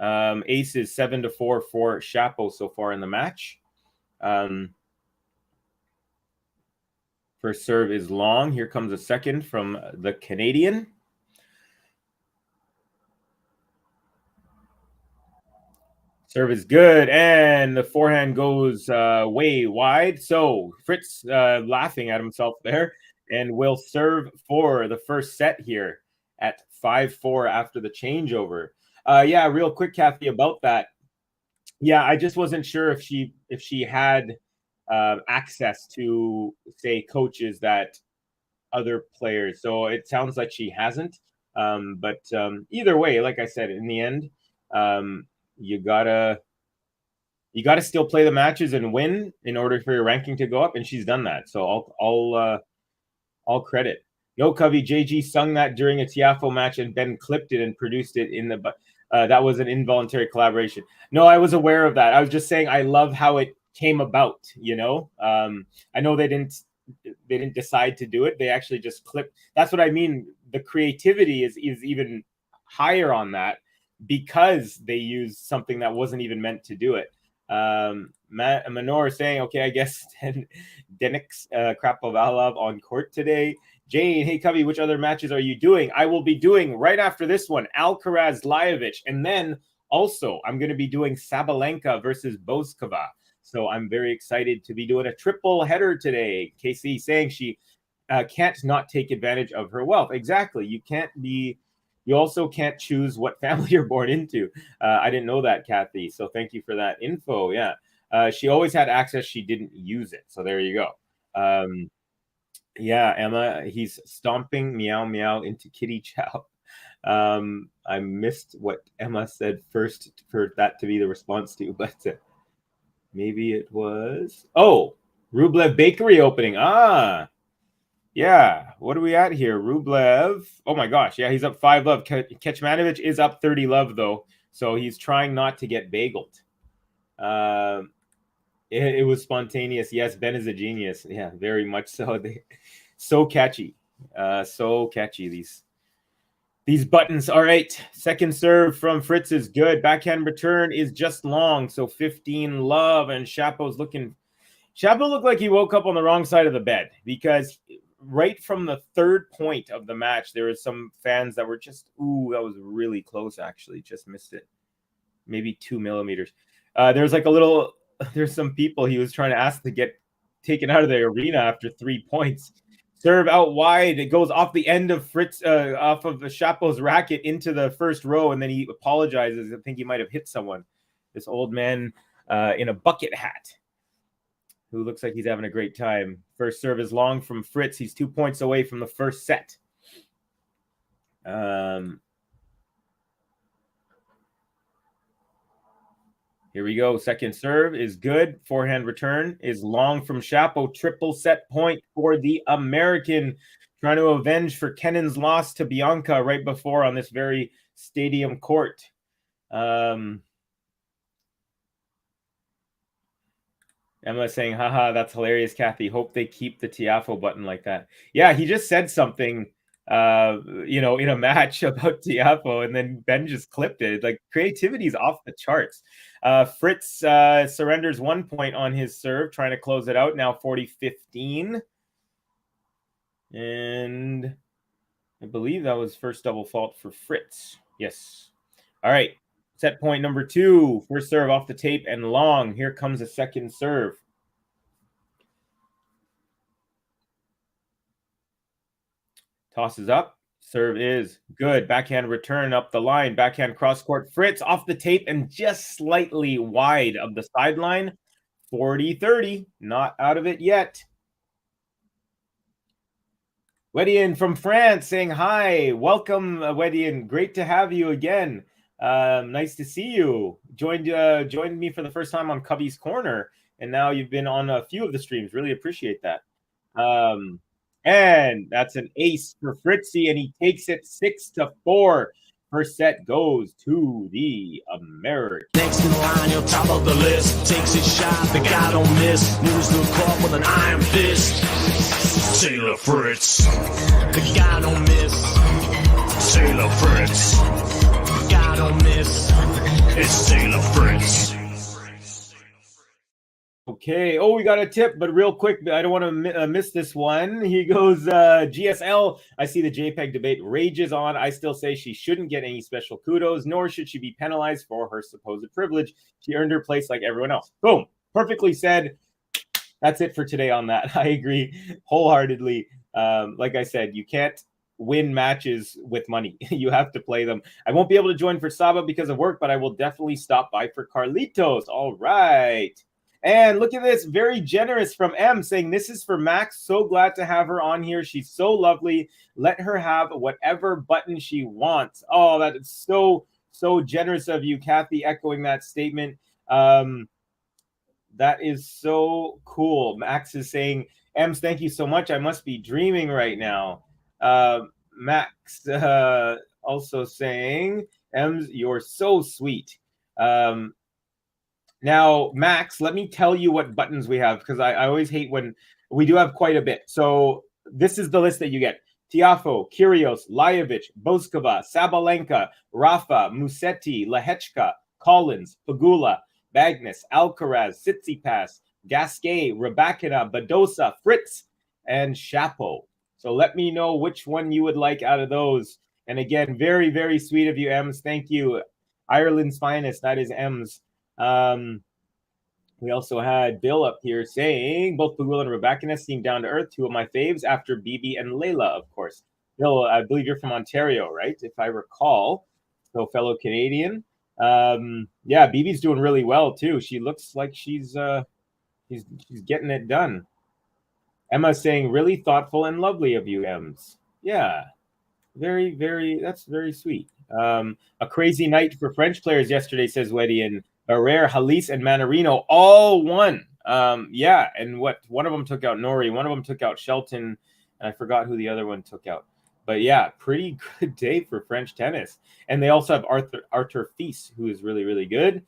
Ace is 7-4 for Chapo so far in the match. First serve is long. Here comes a second from the Canadian. Serve is good, and the forehand goes way wide. So Fritz laughing at himself there, and will serve for the first set here at 5-4 after the changeover. Yeah, real quick, Kathy, about that. Yeah, I just wasn't sure if she had access to, say, coaches that other players. So it sounds like she hasn't. But either way, like I said, in the end, you gotta still play the matches and win in order for your ranking to go up, and she's done that. So all credit. No, Covey, JG sung that during a Tiafo match and Ben clipped it and produced it in the that was an involuntary collaboration. No, I was aware of that. I was just saying I love how it came about, you know. I know they didn't decide to do it. They actually just clipped. That's what I mean. The creativity is even higher on that because they used something that wasn't even meant to do it. Manor saying, okay, I guess Denis Shapovalov on court today. Jane, hey, Covey, which other matches are you doing? I will be doing right after this one, Alcaraz, Lajovic, and then also I'm going to be doing Sabalenka versus Boskova. So I'm very excited to be doing a triple header today. KC saying she can't not take advantage of her wealth. Exactly. You also can't choose what family you're born into. I didn't know that, Kathy. So thank you for that info. Yeah. She always had access. She didn't use it. So there you go. Yeah, Emma, he's stomping meow meow into kitty chow. I missed what Emma said first for that to be the response to, but maybe it was. Oh, Rublev Bakery opening. Yeah. What are we at here? Rublev. Oh my gosh. Yeah, he's up 5 love. Kecmanovic is up 30 love though, so he's trying not to get bageled. It was spontaneous. Yes, Ben is a genius. Yeah, very much so. So catchy. So catchy, these buttons. All right. Second serve from Fritz is good. Backhand return is just long. So 15 love. And Chapo looked like he woke up on the wrong side of the bed, because right from the third point of the match, there was some fans that were just, that was really close, actually. Just missed it. Maybe 2 millimeters. There's like there's some people he was trying to ask to get taken out of the arena after 3 points. Serve out wide. It goes off the end of Fritz, off of the Chapo's racket into the first row, and then he apologizes. I think he might have hit someone. This old man in a bucket hat. who looks like he's having a great time. First serve is long from Fritz. He's 2 points away from the first set. Here we go. Second serve is good. Forehand return is long from Chapo. Triple set point for the American, trying to avenge for Kennan's loss to Bianca right before on this very stadium court. Emma saying, haha, that's hilarious, Kathy. Hope they keep the Tiafo button like that. Yeah, he just said something, in a match about Tiafo, and then Ben just clipped it. Like, creativity's off the charts. Fritz surrenders 1 point on his serve, trying to close it out. Now 40-15. And I believe that was first double fault for Fritz. Yes. All right. Set point number 2. First serve off the tape and long. Here comes a second serve. Tosses up. Serve is good. Backhand return up the line. Backhand cross court. Fritz off the tape and just slightly wide of the sideline. 40-30. Not out of it yet. Wedian from France saying hi. Welcome, Wedian. Great to have you again. Nice to see you. Joined me for the first time on Cubby's Corner, and now you've been on a few of the streams. Really appreciate that. And that's an ace for Fritzy, and he takes it 6-4. First set goes to the American. Next in line, you're top of the list. Takes his shot, the guy don't miss. Moves the court with an iron fist. Sailor Fritz. The guy don't miss. Sailor Fritz. The guy don't miss. It's Sailor Fritz. Okay. Oh, we got a tip, but real quick, I don't want to miss this one. He goes, GSL, I see the JPEG debate rages on. I still say she shouldn't get any special kudos, nor should she be penalized for her supposed privilege. She earned her place like everyone else. Boom. Perfectly said. That's it for today on that. I agree wholeheartedly. Like I said, you can't win matches with money. You have to play them. I won't be able to join for Saba because of work, but I will definitely stop by for Carlitos. All right. And look at this, very generous from M saying, this is for Max. So glad to have her on here. She's so lovely. Let her have whatever button she wants. Oh, that is so generous of you, Kathy, echoing that statement. That is so cool. Max is saying, Ems, thank you so much. I must be dreaming right now. Max also saying, Ems, you're so sweet. Now, Max, let me tell you what buttons we have, because I always hate when we do have quite a bit. So this is the list that you get. Tiafo, Kyrgios, Lajovic, Boskova, Sabalenka, Rafa, Musetti, Lehechka, Collins, Pagula, Magnus, Alcaraz, Tsitsipas, Gasquet, Rybakina, Badosa, Fritz, and Chapo. So let me know which one you would like out of those. And again, very, very sweet of you, Ems. Thank you. Ireland's finest, that is Ems. We also had Bill up here saying both Pagula and Rybakina seem down to earth, two of my faves after Bibi and Layla, of course. Bill, I believe you're from Ontario, right? If I recall. So fellow Canadian. Yeah, Bibi's doing really well too. She looks like she's getting it done. Emma saying really thoughtful and lovely of you, Ems. Yeah. Very, very, that's very sweet. A crazy night for French players yesterday, says Wedian. Barrere, Halis, and Manarino all won. Yeah, and one of them took out Nori, one of them took out Shelton, and I forgot who the other one took out. But yeah, pretty good day for French tennis. And they also have Arthur Fils, who is really, really good.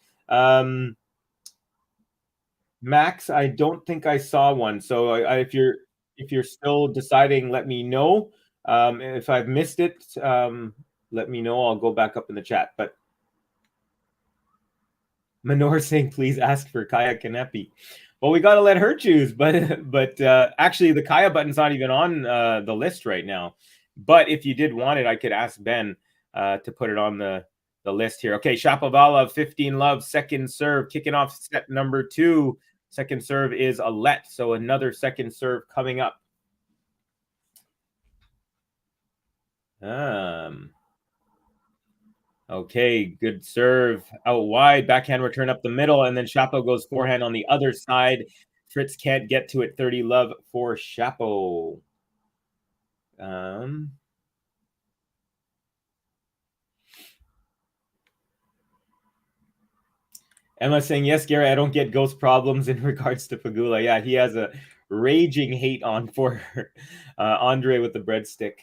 Max, I don't think I saw one. So if you're still deciding, let me know. If I've missed it, let me know. I'll go back up in the chat. But Manor saying, please ask for Kaya Kanepi. Well, we got to let her choose. But actually, the Kaya button's not even on the list right now. But if you did want it, I could ask Ben to put it on the list here. Okay, Shapovalov, 15 love, second serve, kicking off set number 2. Second serve is a let, so another second serve coming up. Okay, good serve out wide, backhand return up the middle, and then Chapo goes forehand on the other side. Fritz can't get to it. 30 love for Chapo. Emma saying, yes, Gary, I don't get ghost problems in regards to Pagula. Yeah, he has a raging hate on for Andre with the breadstick.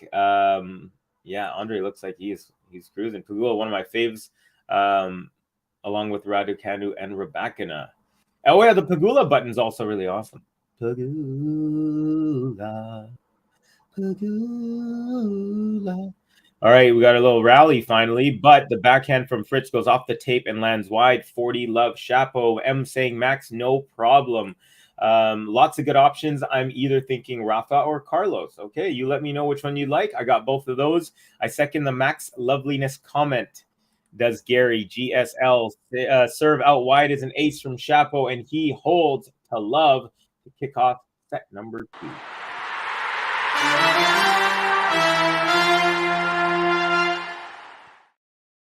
Yeah, Andre looks like he's cruising. Pagula, one of my faves, along with Raducanu and Rabakina. Oh, yeah, the Pagula button's also really awesome. Pagula. All right, we got a little rally finally, but the backhand from Fritz goes off the tape and lands wide. 40 love Chapo. M saying Max, no problem. Lots of good options. I'm either thinking Rafa or Carlos. Okay, you let me know which one you like. I got both of those. I second the Max loveliness comment. Does Gary GSL serve out wide as an ace from Chapo, and he holds to love to kick off set number 2.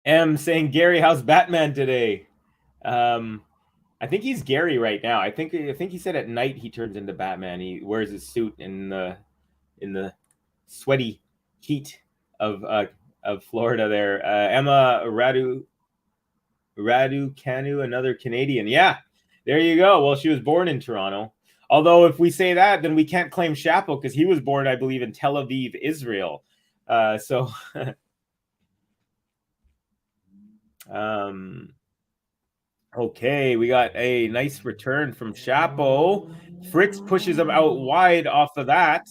M saying, Gary, how's Batman today? I think he's Gary right now. I think he said at night he turns into Batman. He wears his suit in the sweaty heat of Florida there. Emma Raducanu, another Canadian. Yeah, there you go. Well, she was born in Toronto. Although if we say that, then we can't claim Chapo because he was born, I believe, in Tel Aviv, Israel. Okay, we got a nice return from Chapo. Fritz pushes him out wide off of that,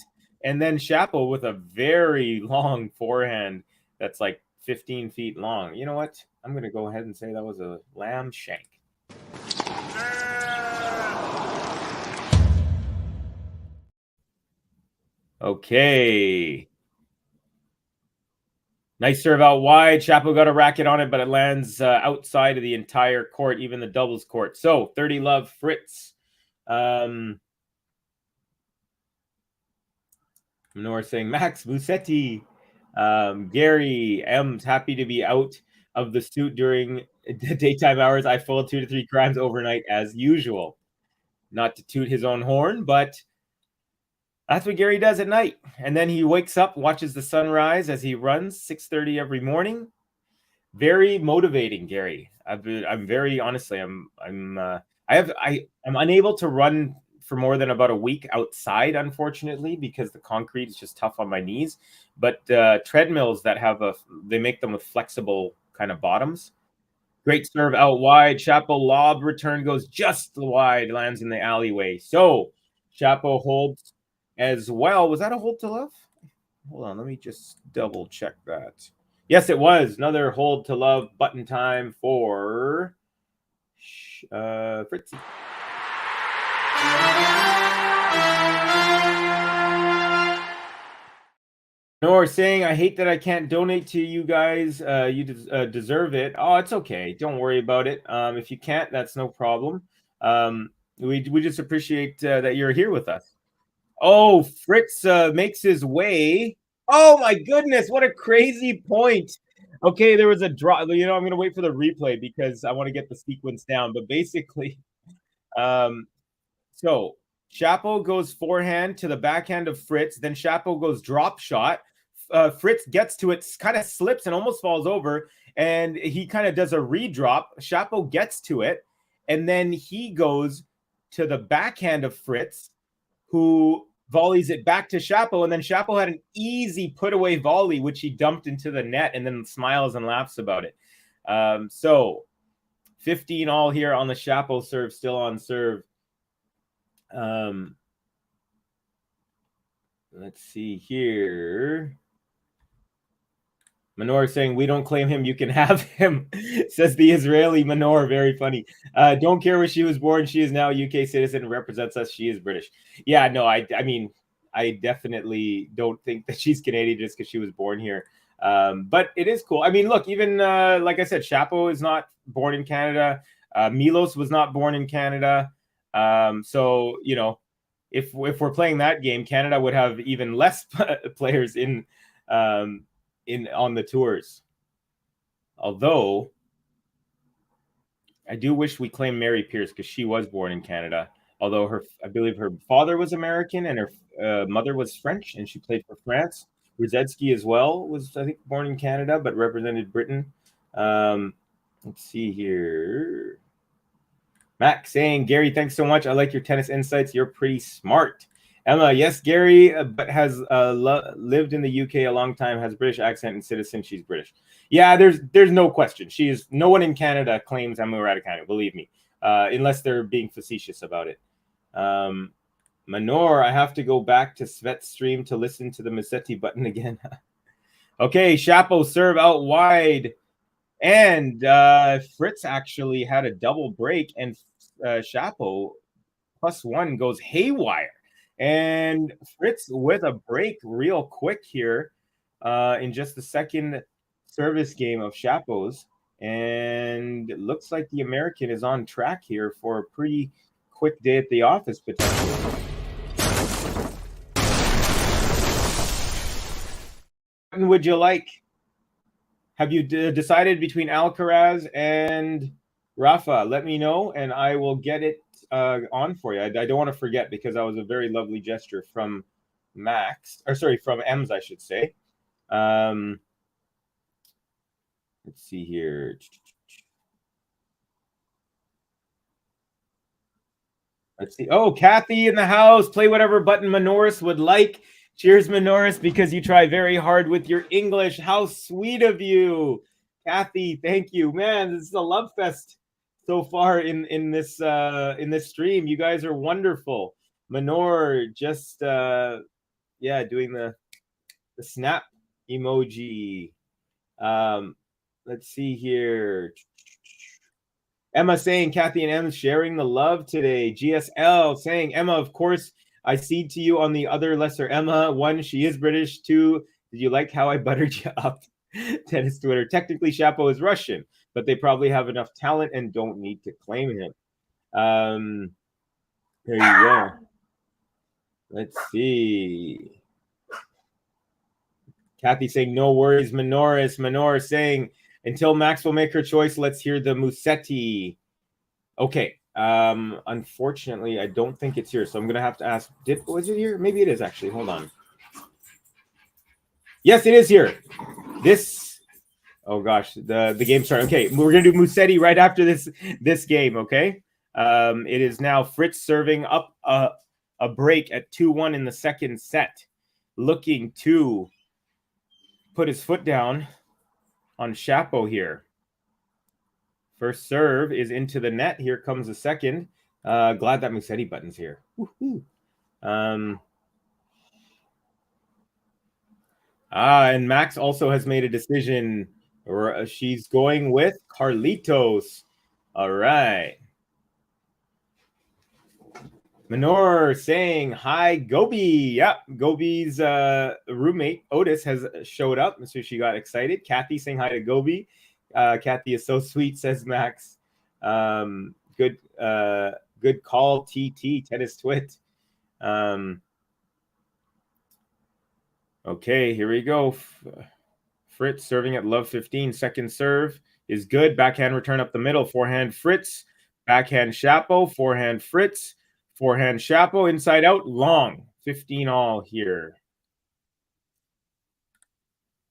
and then Chapo with a very long forehand that's like 15 feet long. You know what? I'm going to go ahead and say that was a lamb shank. Okay. Nice serve out wide. Chapo got a racket on it, but it lands outside of the entire court, even the doubles court. So 30 love Fritz. Minor saying Max Musetti. Gary M's happy to be out of the suit during the daytime hours. I fold 2 to 3 crimes overnight as usual. Not to toot his own horn, but that's what Gary does at night. And then he wakes up, watches the sunrise as he runs 6:30 every morning. Very motivating, Gary. I'm very honestly, I'm unable to run for more than about a week outside, unfortunately, because the concrete is just tough on my knees. But treadmills that they make them with flexible kind of bottoms. Great serve out wide. Chapo lob return goes just wide, lands in the alleyway. So Chapo holds as well. Was that a hold to love? Hold on, let me just double check that. Yes, it was. Another hold to love button time for Fritz. Nor saying, I hate that I can't donate to you guys. You deserve it. Oh, it's okay. Don't worry about it. If you can't, that's no problem. We just appreciate that you're here with us. Oh, Fritz makes his way. Oh, my goodness. What a crazy point. Okay, there was a draw. I'm going to wait for the replay because I want to get the sequence down. But basically, so Chapo goes forehand to the backhand of Fritz. Then Chapo goes drop shot. Fritz gets to it, kind of slips and almost falls over. And he kind of does a redrop. Chapo gets to it. And then he goes to the backhand of Fritz, who volleys it back to Chapo, and then Chapo had an easy put-away volley, which he dumped into the net and then smiles and laughs about it. So 15 all here on the Chapo serve, still on serve. Let's see here. Manor saying, we don't claim him, you can have him, says the Israeli Manor. Very funny. Don't care where she was born. She is now a UK citizen and represents us. She is British. Yeah, no, I mean, I definitely don't think that she's Canadian just because she was born here. But it is cool. I mean, look, even like I said, Chapo is not born in Canada. Milos was not born in Canada. So, if we're playing that game, Canada would have even less players on the tours. Although I do wish we claimed Mary Pierce because she was born in Canada. although I believe her father was American and her mother was French, and she played for France. Ruzetsky as well was, I think, born in Canada but represented Britain. Let's see here. Max saying, Gary, thanks so much. I like your tennis insights. You're pretty smart. Emma, yes, Gary, but has lived in the UK a long time, has British accent and citizen. She's British. Yeah, there's no question. No one in Canada claims Emma Raducanu, believe me, unless they're being facetious about it. Manor, I have to go back to Svet's stream to listen to the Musetti button again. Okay, Chapo serve out wide. And Fritz actually had a double break, and Chapo +1 goes haywire. And Fritz with a break real quick here in just the second service game of Chapo's. And it looks like the American is on track here for a pretty quick day at the office, potentially. What would you like? Have you decided between Alcaraz and Rafa? Let me know, and I will get it on for you. I don't want to forget, because that was a very lovely gesture from from Ems, I should say. Let's see here. Let's see. Oh, Kathy in the house. Play whatever button Manoris would like. Cheers, Manoris, because you try very hard with your English. How sweet of you. Kathy, thank you. Man, this is a love fest so far in this stream. You guys are wonderful. Manor just doing the snap emoji. Let's see here. Emma saying, Kathy and Em sharing the love today. GSL saying, Emma, of course, I cede to you on the other lesser Emma. 1, she is British. 2, did you like how I buttered you up? Tennis Twitter. Technically, Chapo is Russian, but they probably have enough talent and don't need to claim him. There you go. Let's see. Kathy saying, no worries, Manoris. Manor saying, until Max will make her choice, let's hear the Musetti. Okay. Unfortunately, I don't think it's here, so I'm gonna have to ask. Was it here? Maybe it is actually. Hold on. Yes, it is here. This. Oh gosh, the game started. Okay, we're gonna do Musetti right after this game. Okay. It is now Fritz serving up a break at 2-1 in the second set, looking to put his foot down on Chapo here. First serve is into the net. Here comes the second. Glad that Musetti button's here. And Max also has made a decision. She's going with Carlitos. All right. Manor saying, hi, Gobi. Yep, Gobi's roommate, Otis, has showed up, so she got excited. Kathy saying hi to Gobi. Kathy is so sweet, says Max. Good call, TT, Tennis Twit. Okay, here we go. Fritz serving at love 15. Second serve is good. Backhand return up the middle. Forehand Fritz. Backhand Chapo. Forehand Fritz. Forehand Chapo. Inside out. Long. 15 all here.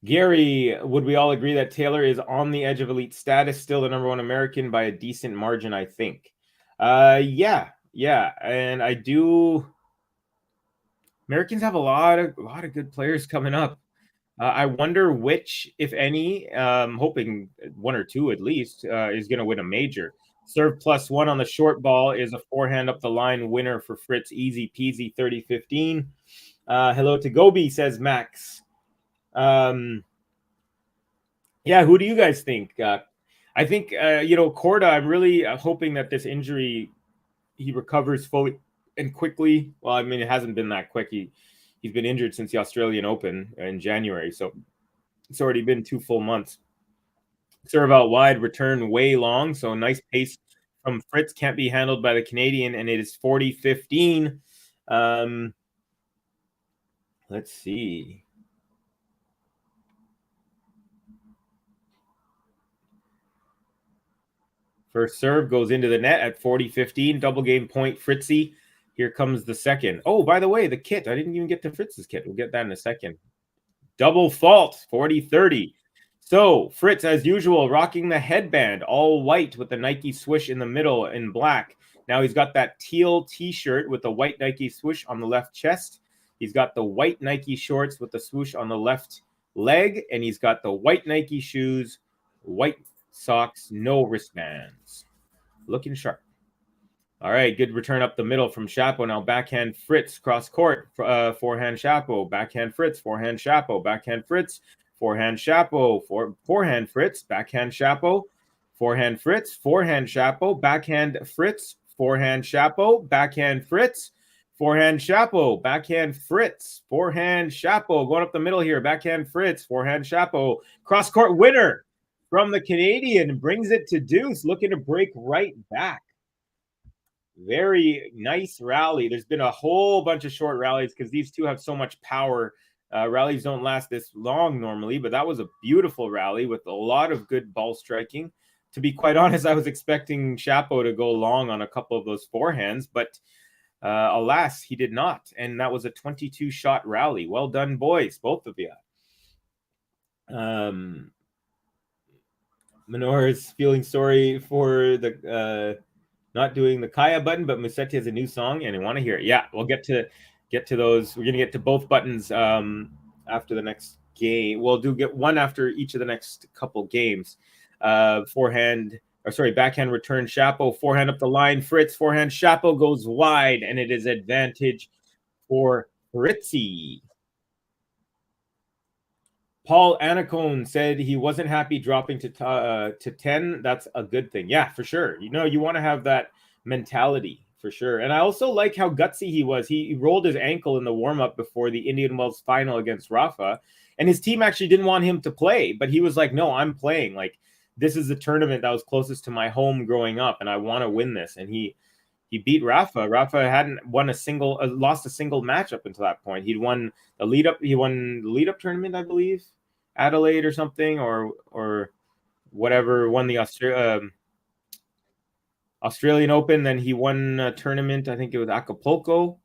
Gary, would we all agree that Taylor is on the edge of elite status, still the #1 American by a decent margin, I think? Yeah. And I do. Americans have a lot of good players coming up. I wonder which, if any, hoping 1 or 2 at least, is going to win a major. Serve +1 on the short ball is a forehand up the line winner for Fritz. Easy peasy, 30-15. Hello to Gobi, says Max. Yeah, who do you guys think? I think, Korda, I'm really hoping that this injury, he recovers fully and quickly. Well, I mean, it hasn't been that quick. He's been injured since the Australian Open in January, so it's already been 2 full months. Serve out wide, return way long, so nice pace from Fritz. Can't be handled by the Canadian, and it is 40-15. Let's see. First serve goes into the net at 40-15. Double game point, Fritzy. Here comes the second. Oh, by the way, the kit. I didn't even get to Fritz's kit. We'll get that in a second. Double fault, 40-30. So, Fritz, as usual, rocking the headband, all white with the Nike swoosh in the middle in black. Now he's got that teal T-shirt with the white Nike swoosh on the left chest. He's got the white Nike shorts with the swoosh on the left leg. And he's got the white Nike shoes, white socks, no wristbands. Looking sharp. All right, good return up the middle from Chapo. Now backhand Fritz, cross court, forehand Chapo, backhand Fritz, forehand Chapo, backhand Fritz, forehand Chapo, forehand Fritz, backhand Chapo, forehand Fritz, forehand Chapo, backhand Fritz, forehand Chapo, backhand Fritz, forehand Chapo, backhand Fritz, forehand Chapo, going up the middle here, backhand Fritz, forehand Chapo, cross court winner from the Canadian, brings it to deuce, looking to break right back. Very nice rally. There's been a whole bunch of short rallies because these two have so much power. Rallies don't last this long normally, but that was a beautiful rally with a lot of good ball striking. To be quite honest, I was expecting Chapo to go long on a couple of those forehands, but alas, he did not. And that was a 22-shot rally. Well done, boys, both of you. Manor is feeling sorry for the not doing the Kaya button, but Musetti has a new song and I want to hear it. Yeah, we'll get to those. We're gonna get to both buttons after the next game. We'll get one after each of the next couple games. Backhand return Chapo, forehand up the line, Fritz, forehand Chapo goes wide, and it is advantage for Fritzy. Paul Anacone said he wasn't happy dropping to 10. That's a good thing. Yeah, for sure. You know, you want to have that mentality for sure. And I also like how gutsy he was. He rolled his ankle in the warm-up before the Indian Wells final against Rafa. And his team actually didn't want him to play. But he was like, no, I'm playing. Like, this is the tournament that was closest to my home growing up. And I want to win this. And he beat Rafa. Rafa hadn't won lost a single match up until that point. He won the lead-up tournament, I believe. Adelaide or something, or whatever, won the Australian Open. Then he won a tournament, I think it was Acapulco.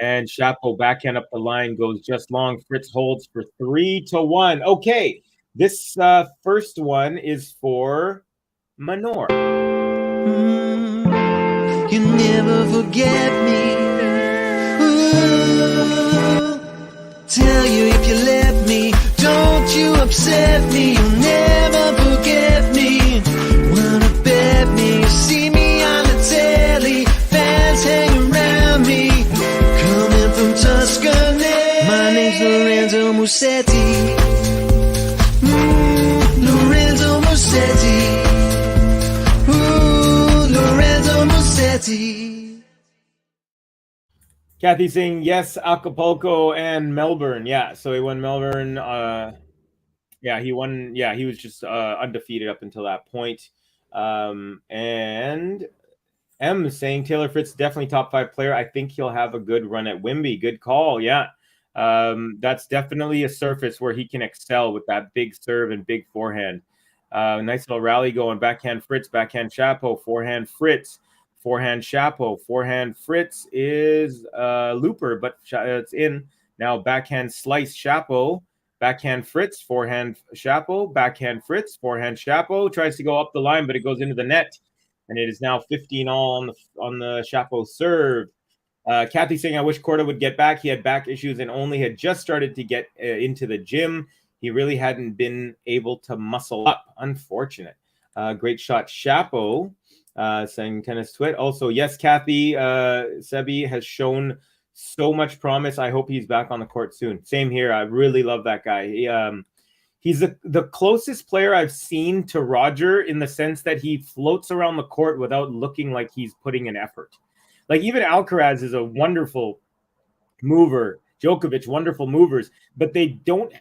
And Chapo backhand up the line goes just long. Fritz holds for 3-1. Okay, this first one is for Manor. You never forget me. Ooh, tell you if you left me. Don't you upset me, you'll never forget me. Wanna bet me, you see me on the telly, fans hang around me, coming from Tuscany. My name's Lorenzo Musetti. Lorenzo Musetti. Lorenzo Musetti. Kathy saying yes, Acapulco and Melbourne. Yeah, so he won Melbourne. He won. Yeah, he was just undefeated up until that point. And M is saying Taylor Fritz definitely top 5 player. I think he'll have a good run at Wimby. Good call. Yeah, that's definitely a surface where he can excel with that big serve and big forehand. Nice little rally going. Backhand Fritz, backhand Chapo, forehand Fritz. Forehand Chapo, forehand Fritz is looper, but it's in. Now backhand slice Chapo, backhand Fritz, forehand Chapo, backhand Fritz, forehand Chapo, tries to go up the line, but it goes into the net. And it is now 15-all on the Chapo serve. Kathy saying, I wish Korda would get back. He had back issues and only had just started to get into the gym. He really hadn't been able to muscle up. Unfortunate. Great shot, Chapo. Saying tennis twit. Also, yes, Kathy, Sebi has shown so much promise. I hope he's back on the court soon. Same here. I really love that guy. He's the closest player I've seen to Roger in the sense that he floats around the court without looking like he's putting an effort. Like even Alcaraz is a wonderful mover. Djokovic, wonderful movers, but they don't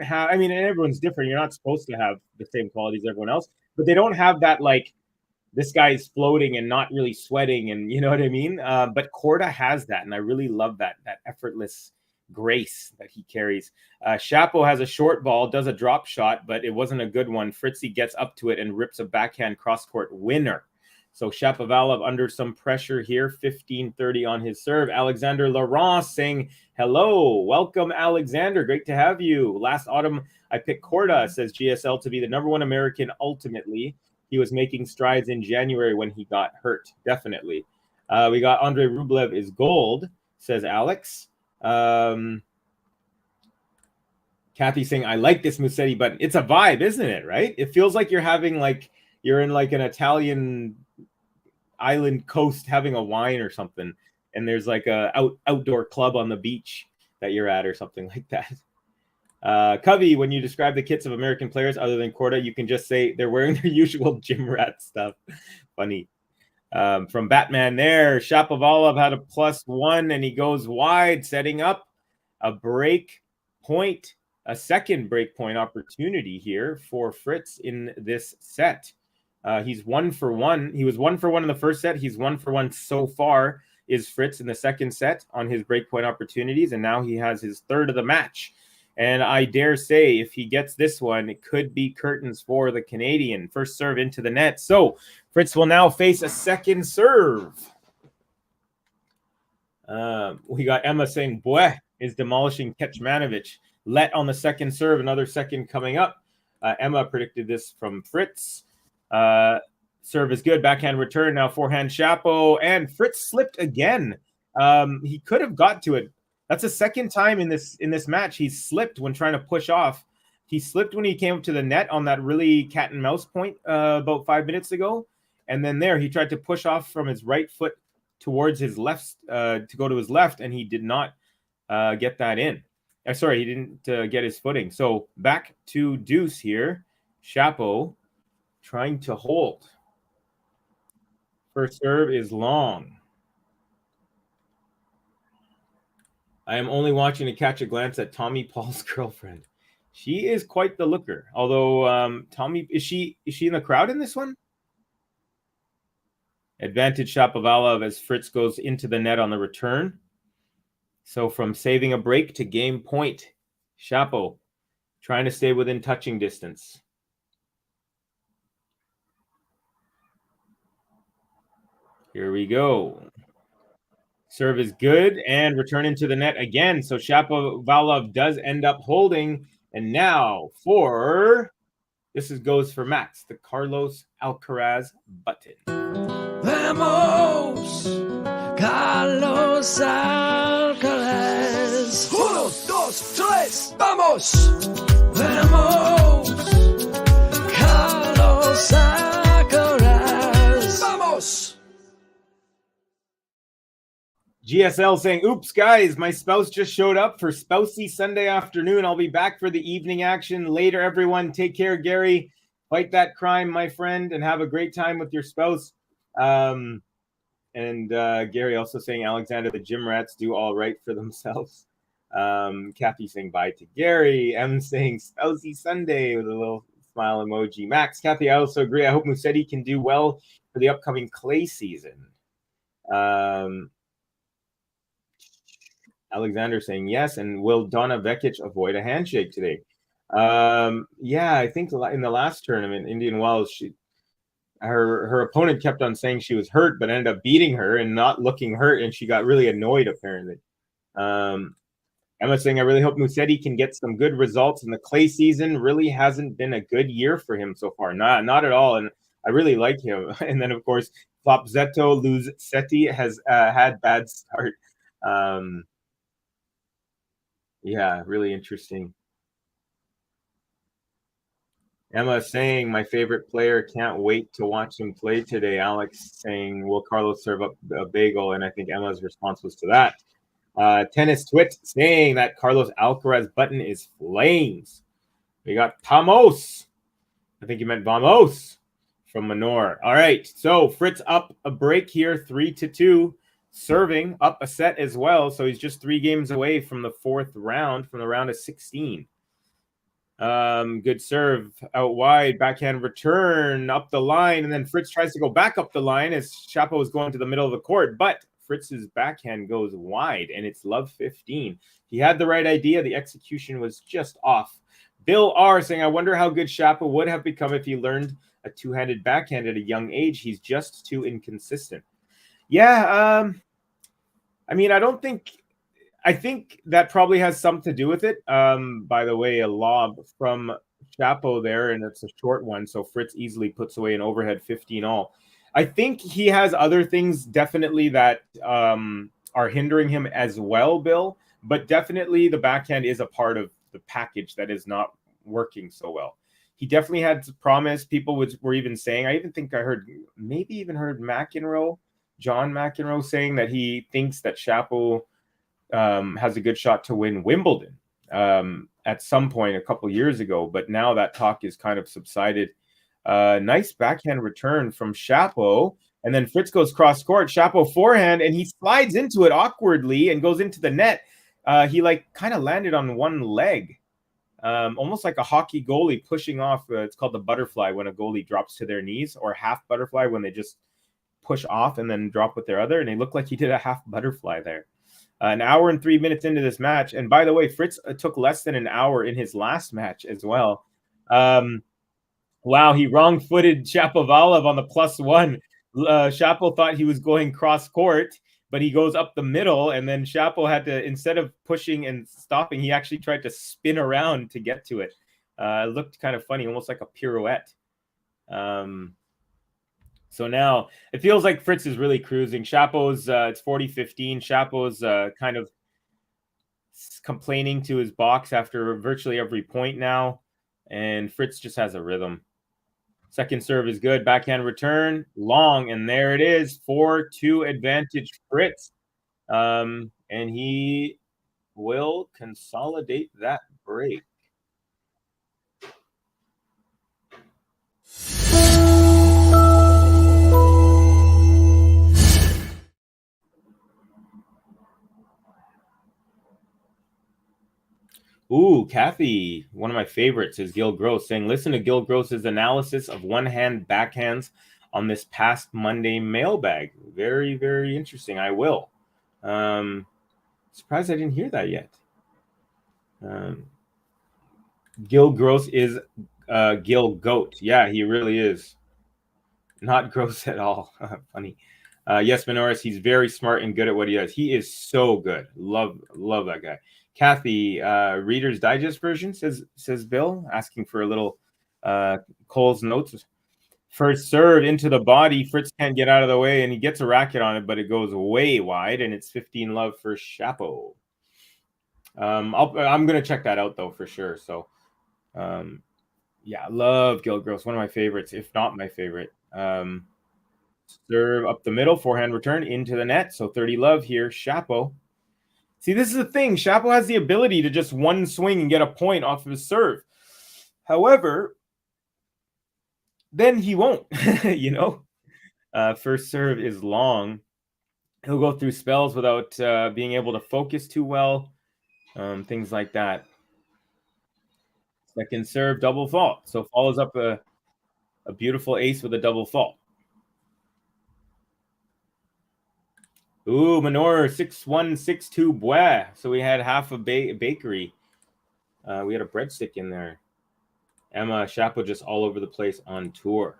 have, I mean, and everyone's different. You're not supposed to have the same qualities as everyone else, but they don't have that like, this guy is floating and not really sweating, and you know what I mean? But Korda has that, and I really love that effortless grace that he carries. Shapo has a short ball, does a drop shot, but it wasn't a good one. Fritzy gets up to it and rips a backhand cross-court winner. So SHAPOVALOV under some pressure here, 15-30 on his serve. Alexander Laurent saying, hello, welcome, Alexander. Great to have you. Last autumn, I picked Korda, says GSL, to be the #1 American ultimately. He was making strides in January when he got hurt, definitely. We got Andrei Rublev is gold, says Alex. Kathy saying, I like this Musetti button. It's a vibe, isn't it, right? It feels like you're in like an Italian island coast having a wine or something, and there's like a outdoor club on the beach that you're at or something like that. Covey, when you describe the kits of American players other than Korda, you can just say they're wearing their usual gym rat stuff. Funny. From Batman there, SHAPOVALOV had a +1 and he goes wide, setting up a break point, a second break point opportunity here for Fritz in this set. He's 1 for 1. He was 1 for 1 in the first set. He's 1 for 1 so far is Fritz in the second set on his breakpoint opportunities, and now he has his third of the match. And I dare say if he gets this one, it could be curtains for the Canadian. First serve into the net. So Fritz will now face a second serve. We got Emma saying, Bue is demolishing Kecmanovic. Let on the second serve, another second coming up. Emma predicted this from Fritz. Serve is good. Backhand return. Now forehand Shapo. And Fritz slipped again. He could have got to it. That's the second time in this match he's slipped when trying to push off. He slipped when he came up to the net on that really cat and mouse point about 5 minutes ago. And then there he tried to push off from his right foot towards his left to go to his left, and he did not get that in. Sorry, he didn't get his footing. So back to deuce here. Shapo trying to hold. First serve is long. I am only watching to catch a glance at Tommy Paul's girlfriend. She is quite the looker. Although Tommy, is she in the crowd in this one? Advantage SHAPOVALOV as Fritz goes into the net on the return. So from saving a break to game point, Shapo trying to stay within touching distance. Here we go. Serve is good and return into the net again. So SHAPOVALOV does end up holding. And now goes for Max, the Carlos Alcaraz button. Vamos, Carlos Alcaraz. 1, 2, 3, vamos. Vamos, Carlos Alcaraz. Vamos. GSL saying, oops, guys, my spouse just showed up for Spousey Sunday afternoon. I'll be back for the evening action later, everyone. Take care, Gary. Fight that crime, my friend, and have a great time with your spouse. And Gary also saying, Alexander, the gym rats do all right for themselves. Kathy saying bye to Gary. M saying Spousey Sunday with a little smile emoji. Max, Kathy, I also agree. I hope Musetti can do well for the upcoming clay season. Alexander saying yes. And will Donna Vekic avoid a handshake today? Yeah, I think in the last tournament, Indian Wells, her opponent kept on saying she was hurt, but ended up beating her and not looking hurt, and she got really annoyed, apparently. Emma saying, I really hope Musetti can get some good results in the clay season. Really hasn't been a good year for him so far. Not at all, and I really like him. And then, of course, Flopzetto Luzetti has had bad start. Yeah, really interesting. Emma saying, my favorite player, can't wait to watch him play today. Alex saying, will Carlos serve up a bagel? And I think Emma's response was to that. Tennis Twit saying that Carlos Alcaraz button is flames. We got Vamos. I think you meant Vamos from Manor. All right, so Fritz up a break here, 3-2. Serving up a set as well. So he's just 3 games away from the 4th round, from the round of 16. Good serve out wide, backhand return up the line, and then Fritz tries to go back up the line as Shapo is going to the middle of the court, but Fritz's backhand goes wide, and it's love 15. He had the right idea. The execution was just off. Bill R saying, I wonder how good Shapo would have become if he learned a two-handed backhand at a young age. He's just too inconsistent. Yeah, I mean, I think that probably has something to do with it. By the way, a lob from Shapo there, and it's a short one, so Fritz easily puts away an overhead 15-all. I think he has other things definitely that are hindering him as well, Bill, but definitely the backhand is a part of the package that is not working so well. He definitely had promise. People were even saying, I even think I heard, maybe even heard John McEnroe saying that he thinks that Shapo has a good shot to win Wimbledon at some point a couple years ago, but now that talk is kind of subsided. Nice backhand return from Shapo, and then Fritz goes cross court. Shapo forehand, and he slides into it awkwardly and goes into the net. He like kind of landed on one leg, almost like a hockey goalie pushing off. It's called the butterfly when a goalie drops to their knees, or half butterfly when they just push off and then drop with their other. And he looked like he did a half butterfly there. An hour and 3 minutes into this match. And by the way, Fritz took less than an hour in his last match as well. Wow, he wrong-footed Shapovalov on the +1. Shapo thought he was going cross-court, but he goes up the middle, and then Shapo had to, instead of pushing and stopping, he actually tried to spin around to get to it. It looked kind of funny, almost like a pirouette. So now it feels like Fritz is really cruising. Shapo's it's 40-15. Shapo's kind of complaining to his box after virtually every point now, and Fritz just has a rhythm. Second serve is good. Backhand return, long, and there it is. 4-2 advantage Fritz. And he will consolidate that break. Ooh, Kathy, one of my favorites is Gil Gross saying, listen to Gil Gross's analysis of one-hand backhands on this past Monday mailbag. Very, very interesting. I will. Surprised I didn't hear that yet. Gil Gross is Gil Goat. Yeah, he really is. Not gross at all. Funny. Yes, Menoris, he's very smart and good at what he does. He is so good. Love that guy. Kathy, Reader's Digest version, says Bill, asking for a little Cole's notes. First serve into the body. Fritz can't get out of the way, and he gets a racket on it, but it goes way wide, and it's 15 love for Shapo. I'm going to check that out, though, for sure. So, yeah, love Gil Gross. One of my favorites, if not my favorite. Serve up the middle, forehand return into the net. So 30 love here, Shapo. See, this is the thing. Shapo has the ability to just one swing and get a point off of his serve. However, then he won't, you know. First serve is long. He'll go through spells without being able to focus too well. Things like that. Second serve, double fault. So follows up a beautiful ace with a double fault. Ooh, Manor 6162 Bois. So we had half a bakery. We had a breadstick in there. Emma Shapo just all over the place on tour.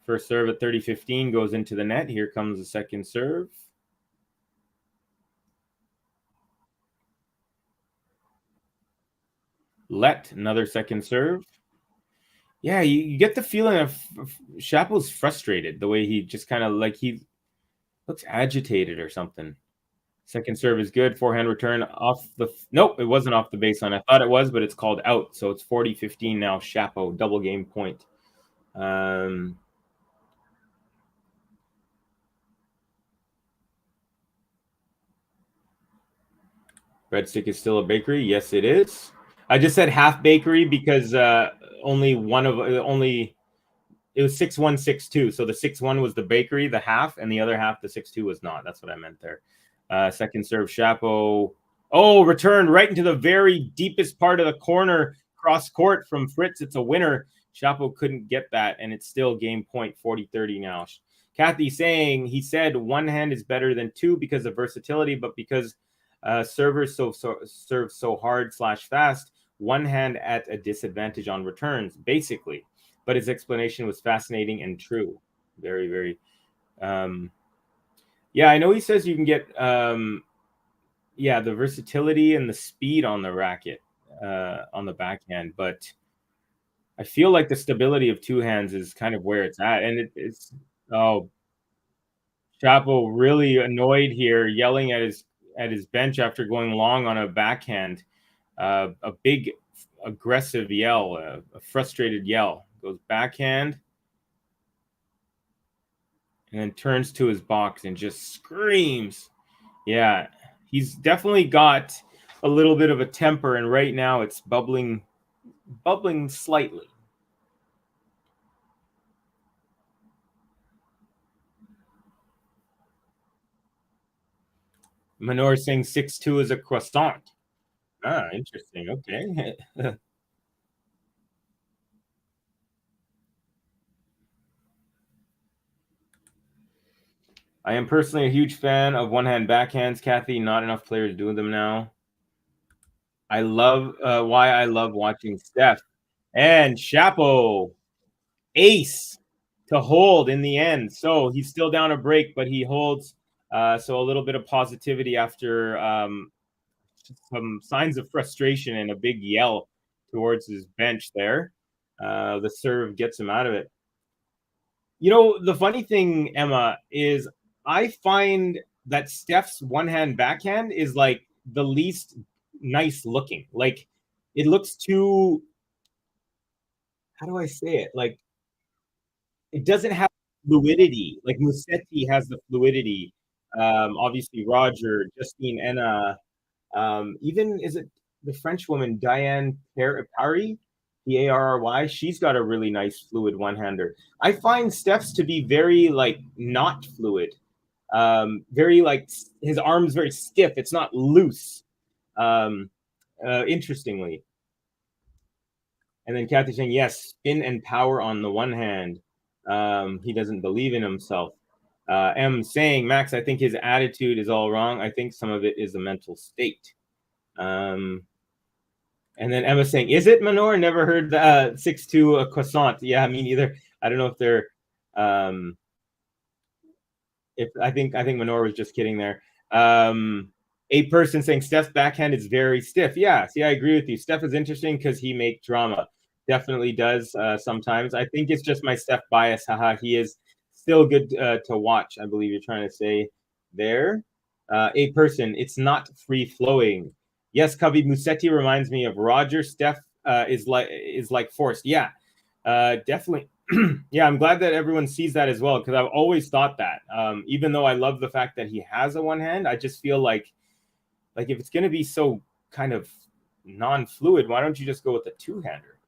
First serve at 30-15 goes into the net. Here comes the second serve. Let another second serve. Yeah, you get the feeling of Shapo's frustrated. The way he just kind of like he looks agitated or something. Second serve is good. Forehand return off the... Nope, it wasn't off the baseline. I thought it was, but it's called out. So it's 40-15 now. Shapo, double game point. Breadstick is still a bakery. Yes, it is. I just said half bakery because only it was 6-1-6-2. So the 6-1 was the bakery, the half, and the other half, the 6-2 was not. That's what I meant there. Second serve, Shapo. Oh, return right into the very deepest part of the corner. Cross court from Fritz. It's a winner. Shapo couldn't get that, and it's still game point 40-30 now. Kathy saying he said one hand is better than two because of versatility, but because servers serve so hard / fast, one hand at a disadvantage on returns, basically. But his explanation was fascinating and true. Very, very. Yeah, I know he says you can get the versatility and the speed on the racket on the backhand, but I feel like the stability of two hands is kind of where it's at, and it's Chapo really annoyed here, yelling at his bench after going long on a backhand. A big aggressive yell, a frustrated yell. Goes backhand and then turns to his box and just screams. Yeah, he's definitely got a little bit of a temper, and right now it's bubbling slightly. Manor saying 6'2" is a croissant. Ah, interesting. Okay. I am personally a huge fan of one-hand backhands, Kathy. Not enough players do them now. I love why I love watching Steph and Chapo ace to hold in the end. So he's still down a break, but he holds. So a little bit of positivity after some signs of frustration and a big yell towards his bench there. The serve gets him out of it. You know, the funny thing, Emma, is I find that Steph's one-hand backhand is like the least nice looking. Like it looks too, how do I say it? Like it doesn't have fluidity. Like Musetti has the fluidity. Obviously Roger, Justine Enna, even is it the French woman Diane Parry, Parry? She's got a really nice fluid one-hander. I find Steph's to be very like not fluid. Very like his arm's very stiff. It's not loose. Interestingly. And then Kathy saying, yes, spin and power on the one hand. He doesn't believe in himself. M saying, Max, I think his attitude is all wrong. I think some of it is a mental state. And then Emma saying, is it Manor? Never heard 6'2" a croissant. Yeah, me neither. I don't know if they're I think Manor was just kidding there. A person saying Steph's backhand is very stiff. Yeah, see, I agree with you. Steph is interesting because he makes drama. Definitely does sometimes. I think it's just my Steph bias. Haha, he is still good to watch. I believe you're trying to say there. A person, it's not free flowing. Yes, Cubby Musetti reminds me of Roger. Steph is like forced. Yeah, definitely. Yeah, I'm glad that everyone sees that as well because I've always thought that. Even though I love the fact that he has a one hand, I just feel like if it's going to be so kind of non-fluid, why don't you just go with the two-hander?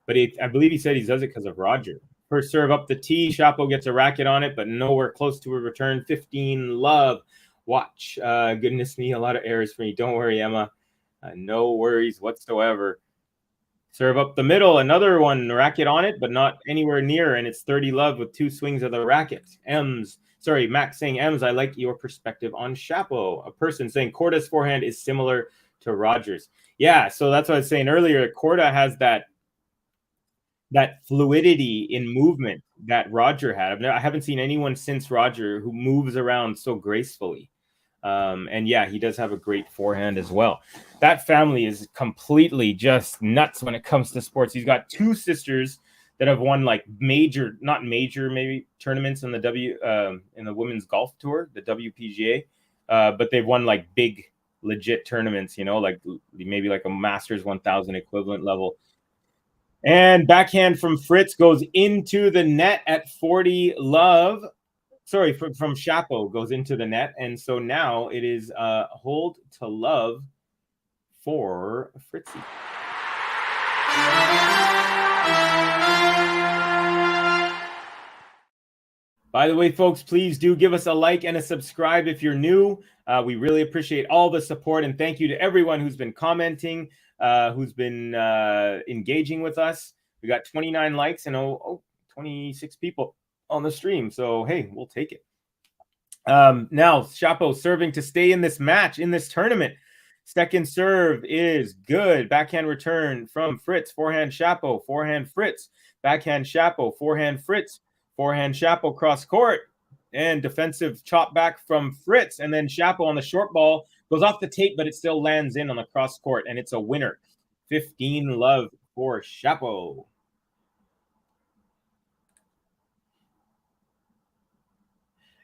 But I believe he said he does it because of Roger. First serve up the tee, Chapo gets a racket on it, but nowhere close to a return. 15 love. Watch. Goodness me, a lot of errors for me. Don't worry, Emma. No worries whatsoever. Serve up the middle, another one, racket on it, but not anywhere near, and it's 30 love with two swings of the racket. Max saying, Ems, I like your perspective on Chapo. A person saying Corda's forehand is similar to Rogers. Yeah, so that's what I was saying earlier. Corda has that fluidity in movement that Roger had. I haven't seen anyone since Roger who moves around so gracefully. And yeah, he does have a great forehand as well. That family is completely just nuts when it comes to sports. He's got two sisters that have won like not major maybe tournaments in the in the women's golf tour, the WPGA, but they've won like big legit tournaments, you know, like maybe like a Masters 1000 equivalent level. And backhand from Fritz goes into the net at 40 love. Sorry, from Chapo goes into the net. And so now it is hold to love for Fritzy. By the way, folks, please do give us a like and a subscribe if you're new. We really appreciate all the support. And thank you to everyone who's been commenting, who's been engaging with us. We got 29 likes and 26 people. on the stream. So, hey, we'll take it. Now, Chapo serving to stay in this match, in this tournament. Second serve is good. Backhand return from Fritz. Forehand Chapo. Forehand Fritz. Backhand Chapo. Forehand Fritz. Forehand Chapo cross court. And defensive chop back from Fritz. And then Chapo on the short ball goes off the tape, but it still lands in on the cross court. And it's a winner. 15-love for Chapo.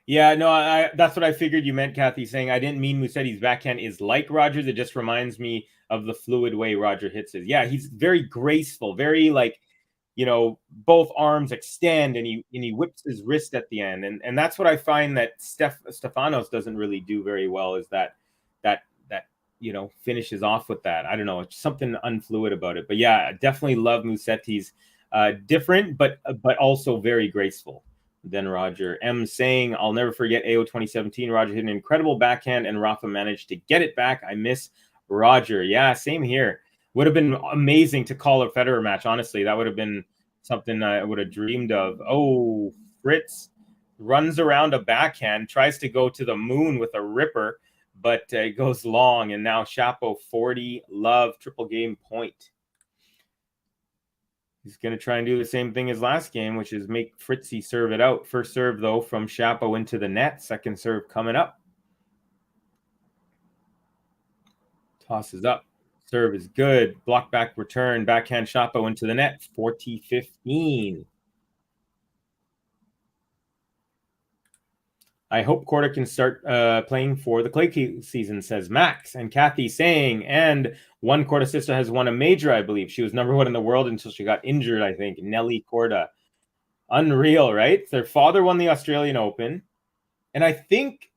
Yeah, no, that's what I figured you meant, Kathy, saying I didn't mean Musetti's backhand is like Roger's. It just reminds me of the fluid way Roger hits it. Yeah, he's very graceful, very like, both arms extend and he whips his wrist at the end. And that's what I find that Stefanos doesn't really do very well, is that finishes off with that. I don't know, it's something unfluid about it. But yeah, definitely love Musetti's different, but also very graceful than Roger. M saying, I'll never forget AO 2017. Roger hit an incredible backhand and Rafa managed to get it back. I miss Roger. Yeah, same here. Would have been amazing to call a Federer match. Honestly, that would have been something I would have dreamed of. Oh, Fritz runs around a backhand, tries to go to the moon with a ripper, but it goes long. And now Chapo 40-love triple game point. He's going to try and do the same thing as last game, which is make Fritzy serve it out. First serve, though, from Chapo into the net. Second serve coming up. Tosses up. Serve is good. Block back return. Backhand Chapo into the net. 40-15. I hope Korda can start playing for the clay season, says Max. And Kathy saying, and one Korda sister has won a major, I believe. She was #1 in the world until she got injured, I think. Nelly Korda. Unreal, right? Their father won the Australian Open. And I think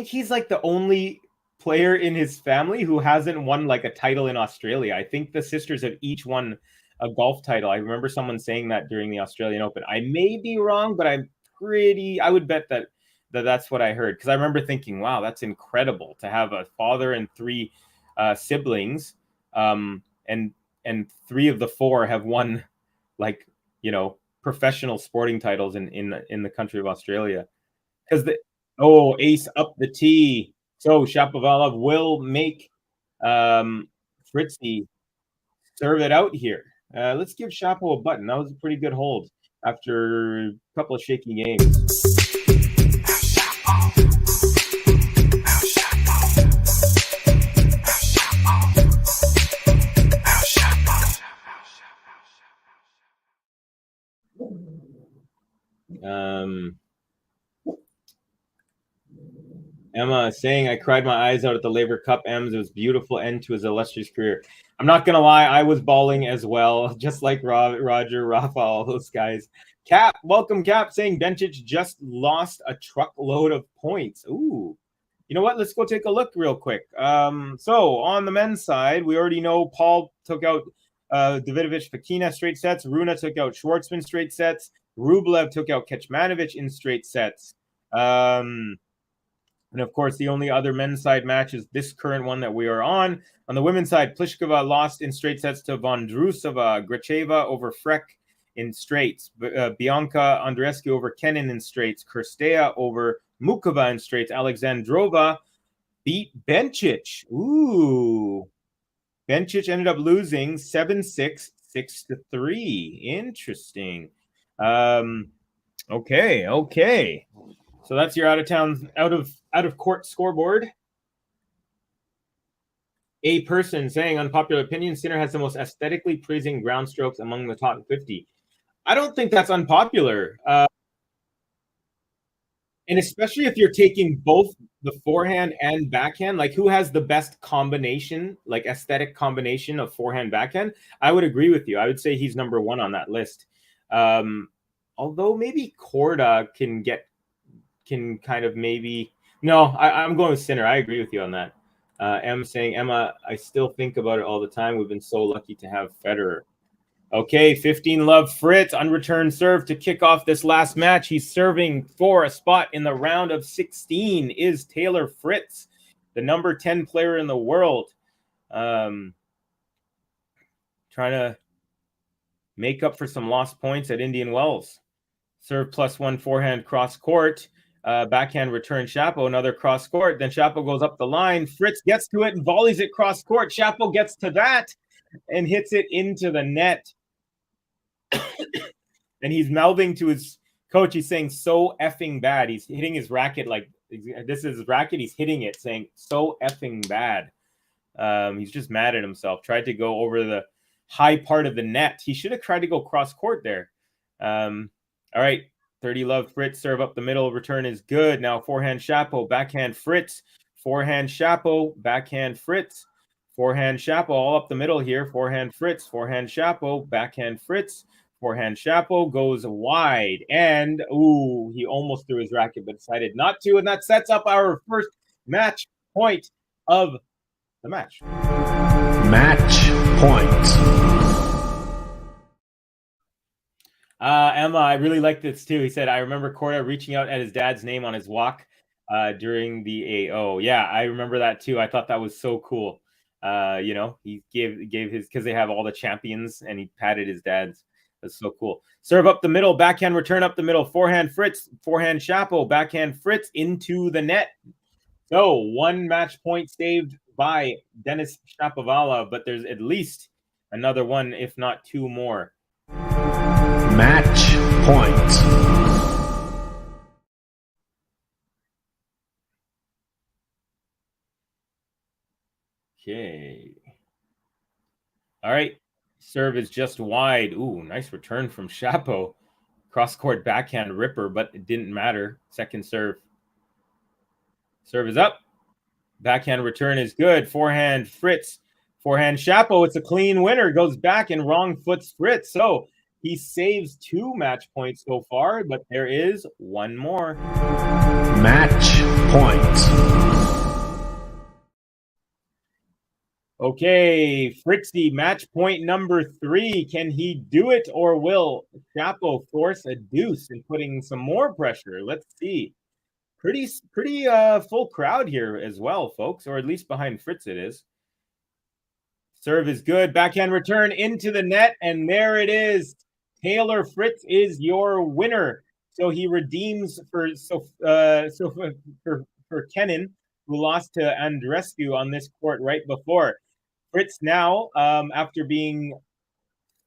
he's like the only player in his family who hasn't won like a title in Australia. I think the sisters have each won a golf title. I remember someone saying that during the Australian Open. I may be wrong, but I would bet that's what I heard, because I remember thinking, wow, that's incredible to have a father and 3 siblings, and 3 of the 4 have won professional sporting titles in the country of Australia. Because ace up the tee. So Shapovalov will make Fritzy serve it out here. Let's give Chapo a button. That was a pretty good hold after a couple of shaky games. Emma saying, I cried my eyes out at the Laver Cup, Ems. It was a beautiful end to his illustrious career. I'm not going to lie, I was bawling as well, just like Roger, Rafa, all those guys. Cap, welcome, Cap, saying Bencic just lost a truckload of points. Ooh. You know what? Let's go take a look real quick. So on the men's side, we already know Paul took out Davidovich Fekina straight sets. Runa took out Schwartzman straight sets. Rublev took out Kecmanovic in straight sets. And of course, the only other men's side match is this current one that we are on. On the women's side, Pliskova lost in straight sets to Vondrusova. Gracheva over Freck in straights. Bianca Andreescu over Kenin in straights. Kirstea over Mukova in straights. Alexandrova beat Bencic. Ooh. Bencic ended up losing 7-6, 6-3. Interesting. Okay. So that's your out of court scoreboard. A person saying, unpopular opinion, Sinner has the most aesthetically pleasing ground strokes among the top 50. I don't think that's unpopular. And especially if you're taking both the forehand and backhand, like who has the best combination, like aesthetic combination of forehand, backhand? I would agree with you. I would say he's #1 on that list. Although maybe Korda can kind of maybe... No, I'm going with Sinner. I agree with you on that. M saying, Emma, I still think about it all the time. We've been so lucky to have Federer. Okay, 15-love Fritz, unreturned serve to kick off this last match. He's serving for a spot in the round of 16 is Taylor Fritz, the number 10 player in the world. Trying to make up for some lost points at Indian Wells. Serve +1 forehand cross court. Backhand return Shapo, another cross court. Then Shapo goes up the line. Fritz gets to it and volleys it cross court. Shapo gets to that and hits it into the net. And he's mouthing to his coach. He's saying, so effing bad. He's hitting his racket like this is his racket. He's hitting it, saying, so effing bad. He's just mad at himself. Tried to go over the high part of the net. He should have tried to go cross court there. All right. 30 love Fritz. Serve up the middle. Return is good. Now forehand Shapo. Backhand Fritz. Forehand Shapo. Backhand Fritz. Forehand Shapo. All up the middle here. Forehand Fritz. Forehand Shapo. Backhand Fritz. Forehand Shapo goes wide. And, ooh, he almost threw his racket, but decided not to. And that sets up our first match point of the match. Match point. Emma, I really like this too. He said, I remember Korda reaching out at his dad's name on his walk during the AO. Yeah, I remember that too. I thought that was so cool. He gave his, because they have all the champions, and he patted his dad's. That's so cool. Serve up the middle, backhand return up the middle, forehand Fritz, forehand Shapo, backhand Fritz into the net. So 1 match point saved by Denis Shapovalov, but there's at least another one, if not 2 more. Match point. Okay. All right. Serve is just wide. Ooh, nice return from Shapo. Cross-court backhand ripper, but it didn't matter. Second serve. Serve is up. Backhand return is good. Forehand Fritz. Forehand Shapo. It's a clean winner. Goes back and wrong foots Fritz. So he saves 2 match points so far, but there is 1 more. Match point. Okay, Fritzy, match point number 3. Can he do it, or will Shapo force a deuce and putting some more pressure? Let's see. Pretty full crowd here as well, folks, or at least behind Fritz it is. Serve is good. Backhand return into the net, and there it is. Taylor Fritz is your winner. So he redeems for Kenan, who lost to Andrescu on this court right before. Fritz now, after being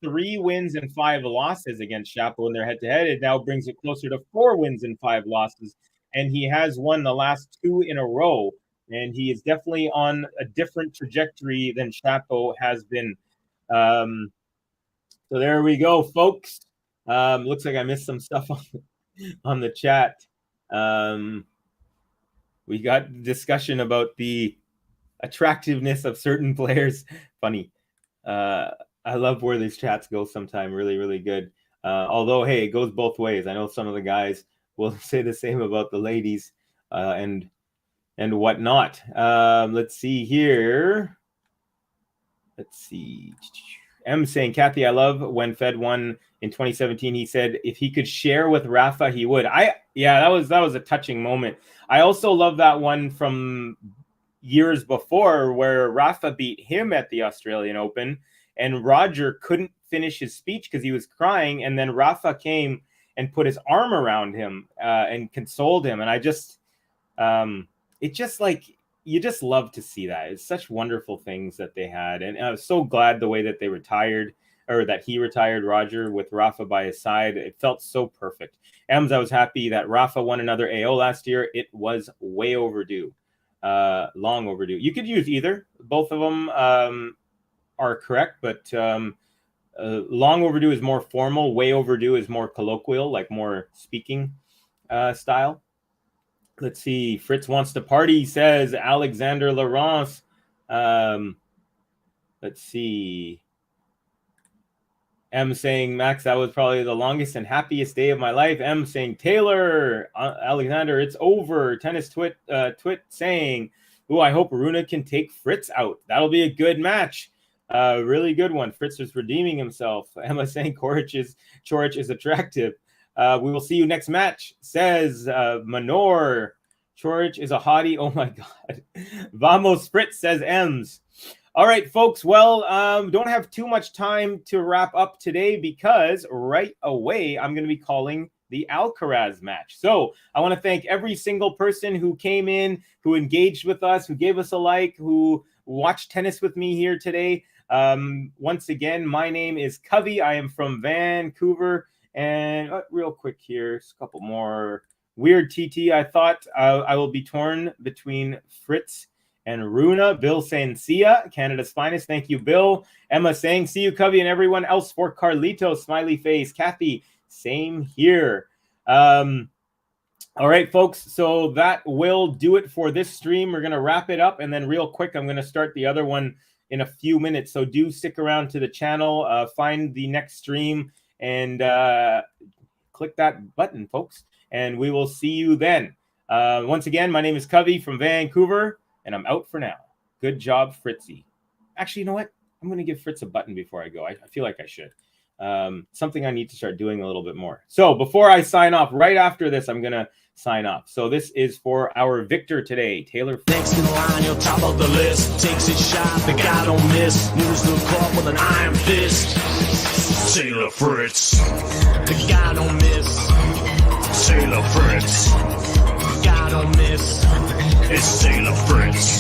3 wins and 5 losses against Shapo in their head-to-head, it now brings it closer to 4 wins and 5 losses. And he has won the last 2 in a row. And he is definitely on a different trajectory than Shapo has been. So there we go, folks. Looks like I missed some stuff on the chat. We got discussion about the attractiveness of certain players. Funny. I love where these chats go sometime. Really, really good. Although, hey, it goes both ways. I know some of the guys will say the same about the ladies and whatnot. Let's see here. Let's see. M saying, Kathy, I love when Fed won in 2017. He said if he could share with Rafa, he would. That was a touching moment. I also love that one from years before where Rafa beat him at the Australian Open, and Roger couldn't finish his speech because he was crying, and then Rafa came and put his arm around him and consoled him. And I just, it just like, you just love to see that. It's such wonderful things that they had. And I was so glad the way that they retired, or that he retired Roger with Rafa by his side. It felt so perfect. Ems, I was happy that Rafa won another AO last year. It was way overdue, long overdue. You could use either. Both of them are correct, but long overdue is more formal. Way overdue is more colloquial, like more speaking style. Let's see. Fritz wants to party, says Alexander Laurence. Let's see. M saying, Max, that was probably the longest and happiest day of my life. M saying, Taylor, Alexander, it's over. Tennis Twit saying, ooh, I hope Runa can take Fritz out. That'll be a good match. Really good one. Fritz is redeeming himself. Emma saying Chorich is attractive. We will see you next match, says Manor. Chorich is a hottie. Oh, my God. Vamos, Fritz, says Ems. All right, folks. Well, don't have too much time to wrap up today because right away I'm going to be calling the Alcaraz match. So I want to thank every single person who came in, who engaged with us, who gave us a like, who watched tennis with me here today. Once again, my name is Covey. I am from Vancouver. And real quick here, just a couple more. Weird TT, I thought I will be torn between Fritz and Runa. Bill saying, see ya, Canada's finest. Thank you, Bill. Emma saying, see you, Covey, and everyone else. For Carlito, smiley face. Kathy, same here. All right, folks. So that will do it for this stream. We're going to wrap it up. And then real quick, I'm going to start the other one in a few minutes. So do stick around to the channel. Find the next stream and click that button, folks. And we will see you then. Once again, my name is Covey from Vancouver, and I'm out for now. Good job, Fritzy. Actually, you know what? I'm going to give Fritz a button before I go. I feel like I should. Something I need to start doing a little bit more. So before I sign off, right after this, I'm going to sign off. So this is for our victor today, Taylor. Next in line, you're top of the list. Takes his shot, the guy don't miss. Moves the court with an iron fist. Taylor Fritz. The guy don't miss. Taylor Fritz. The guy don't miss. It's Taylor Fritz.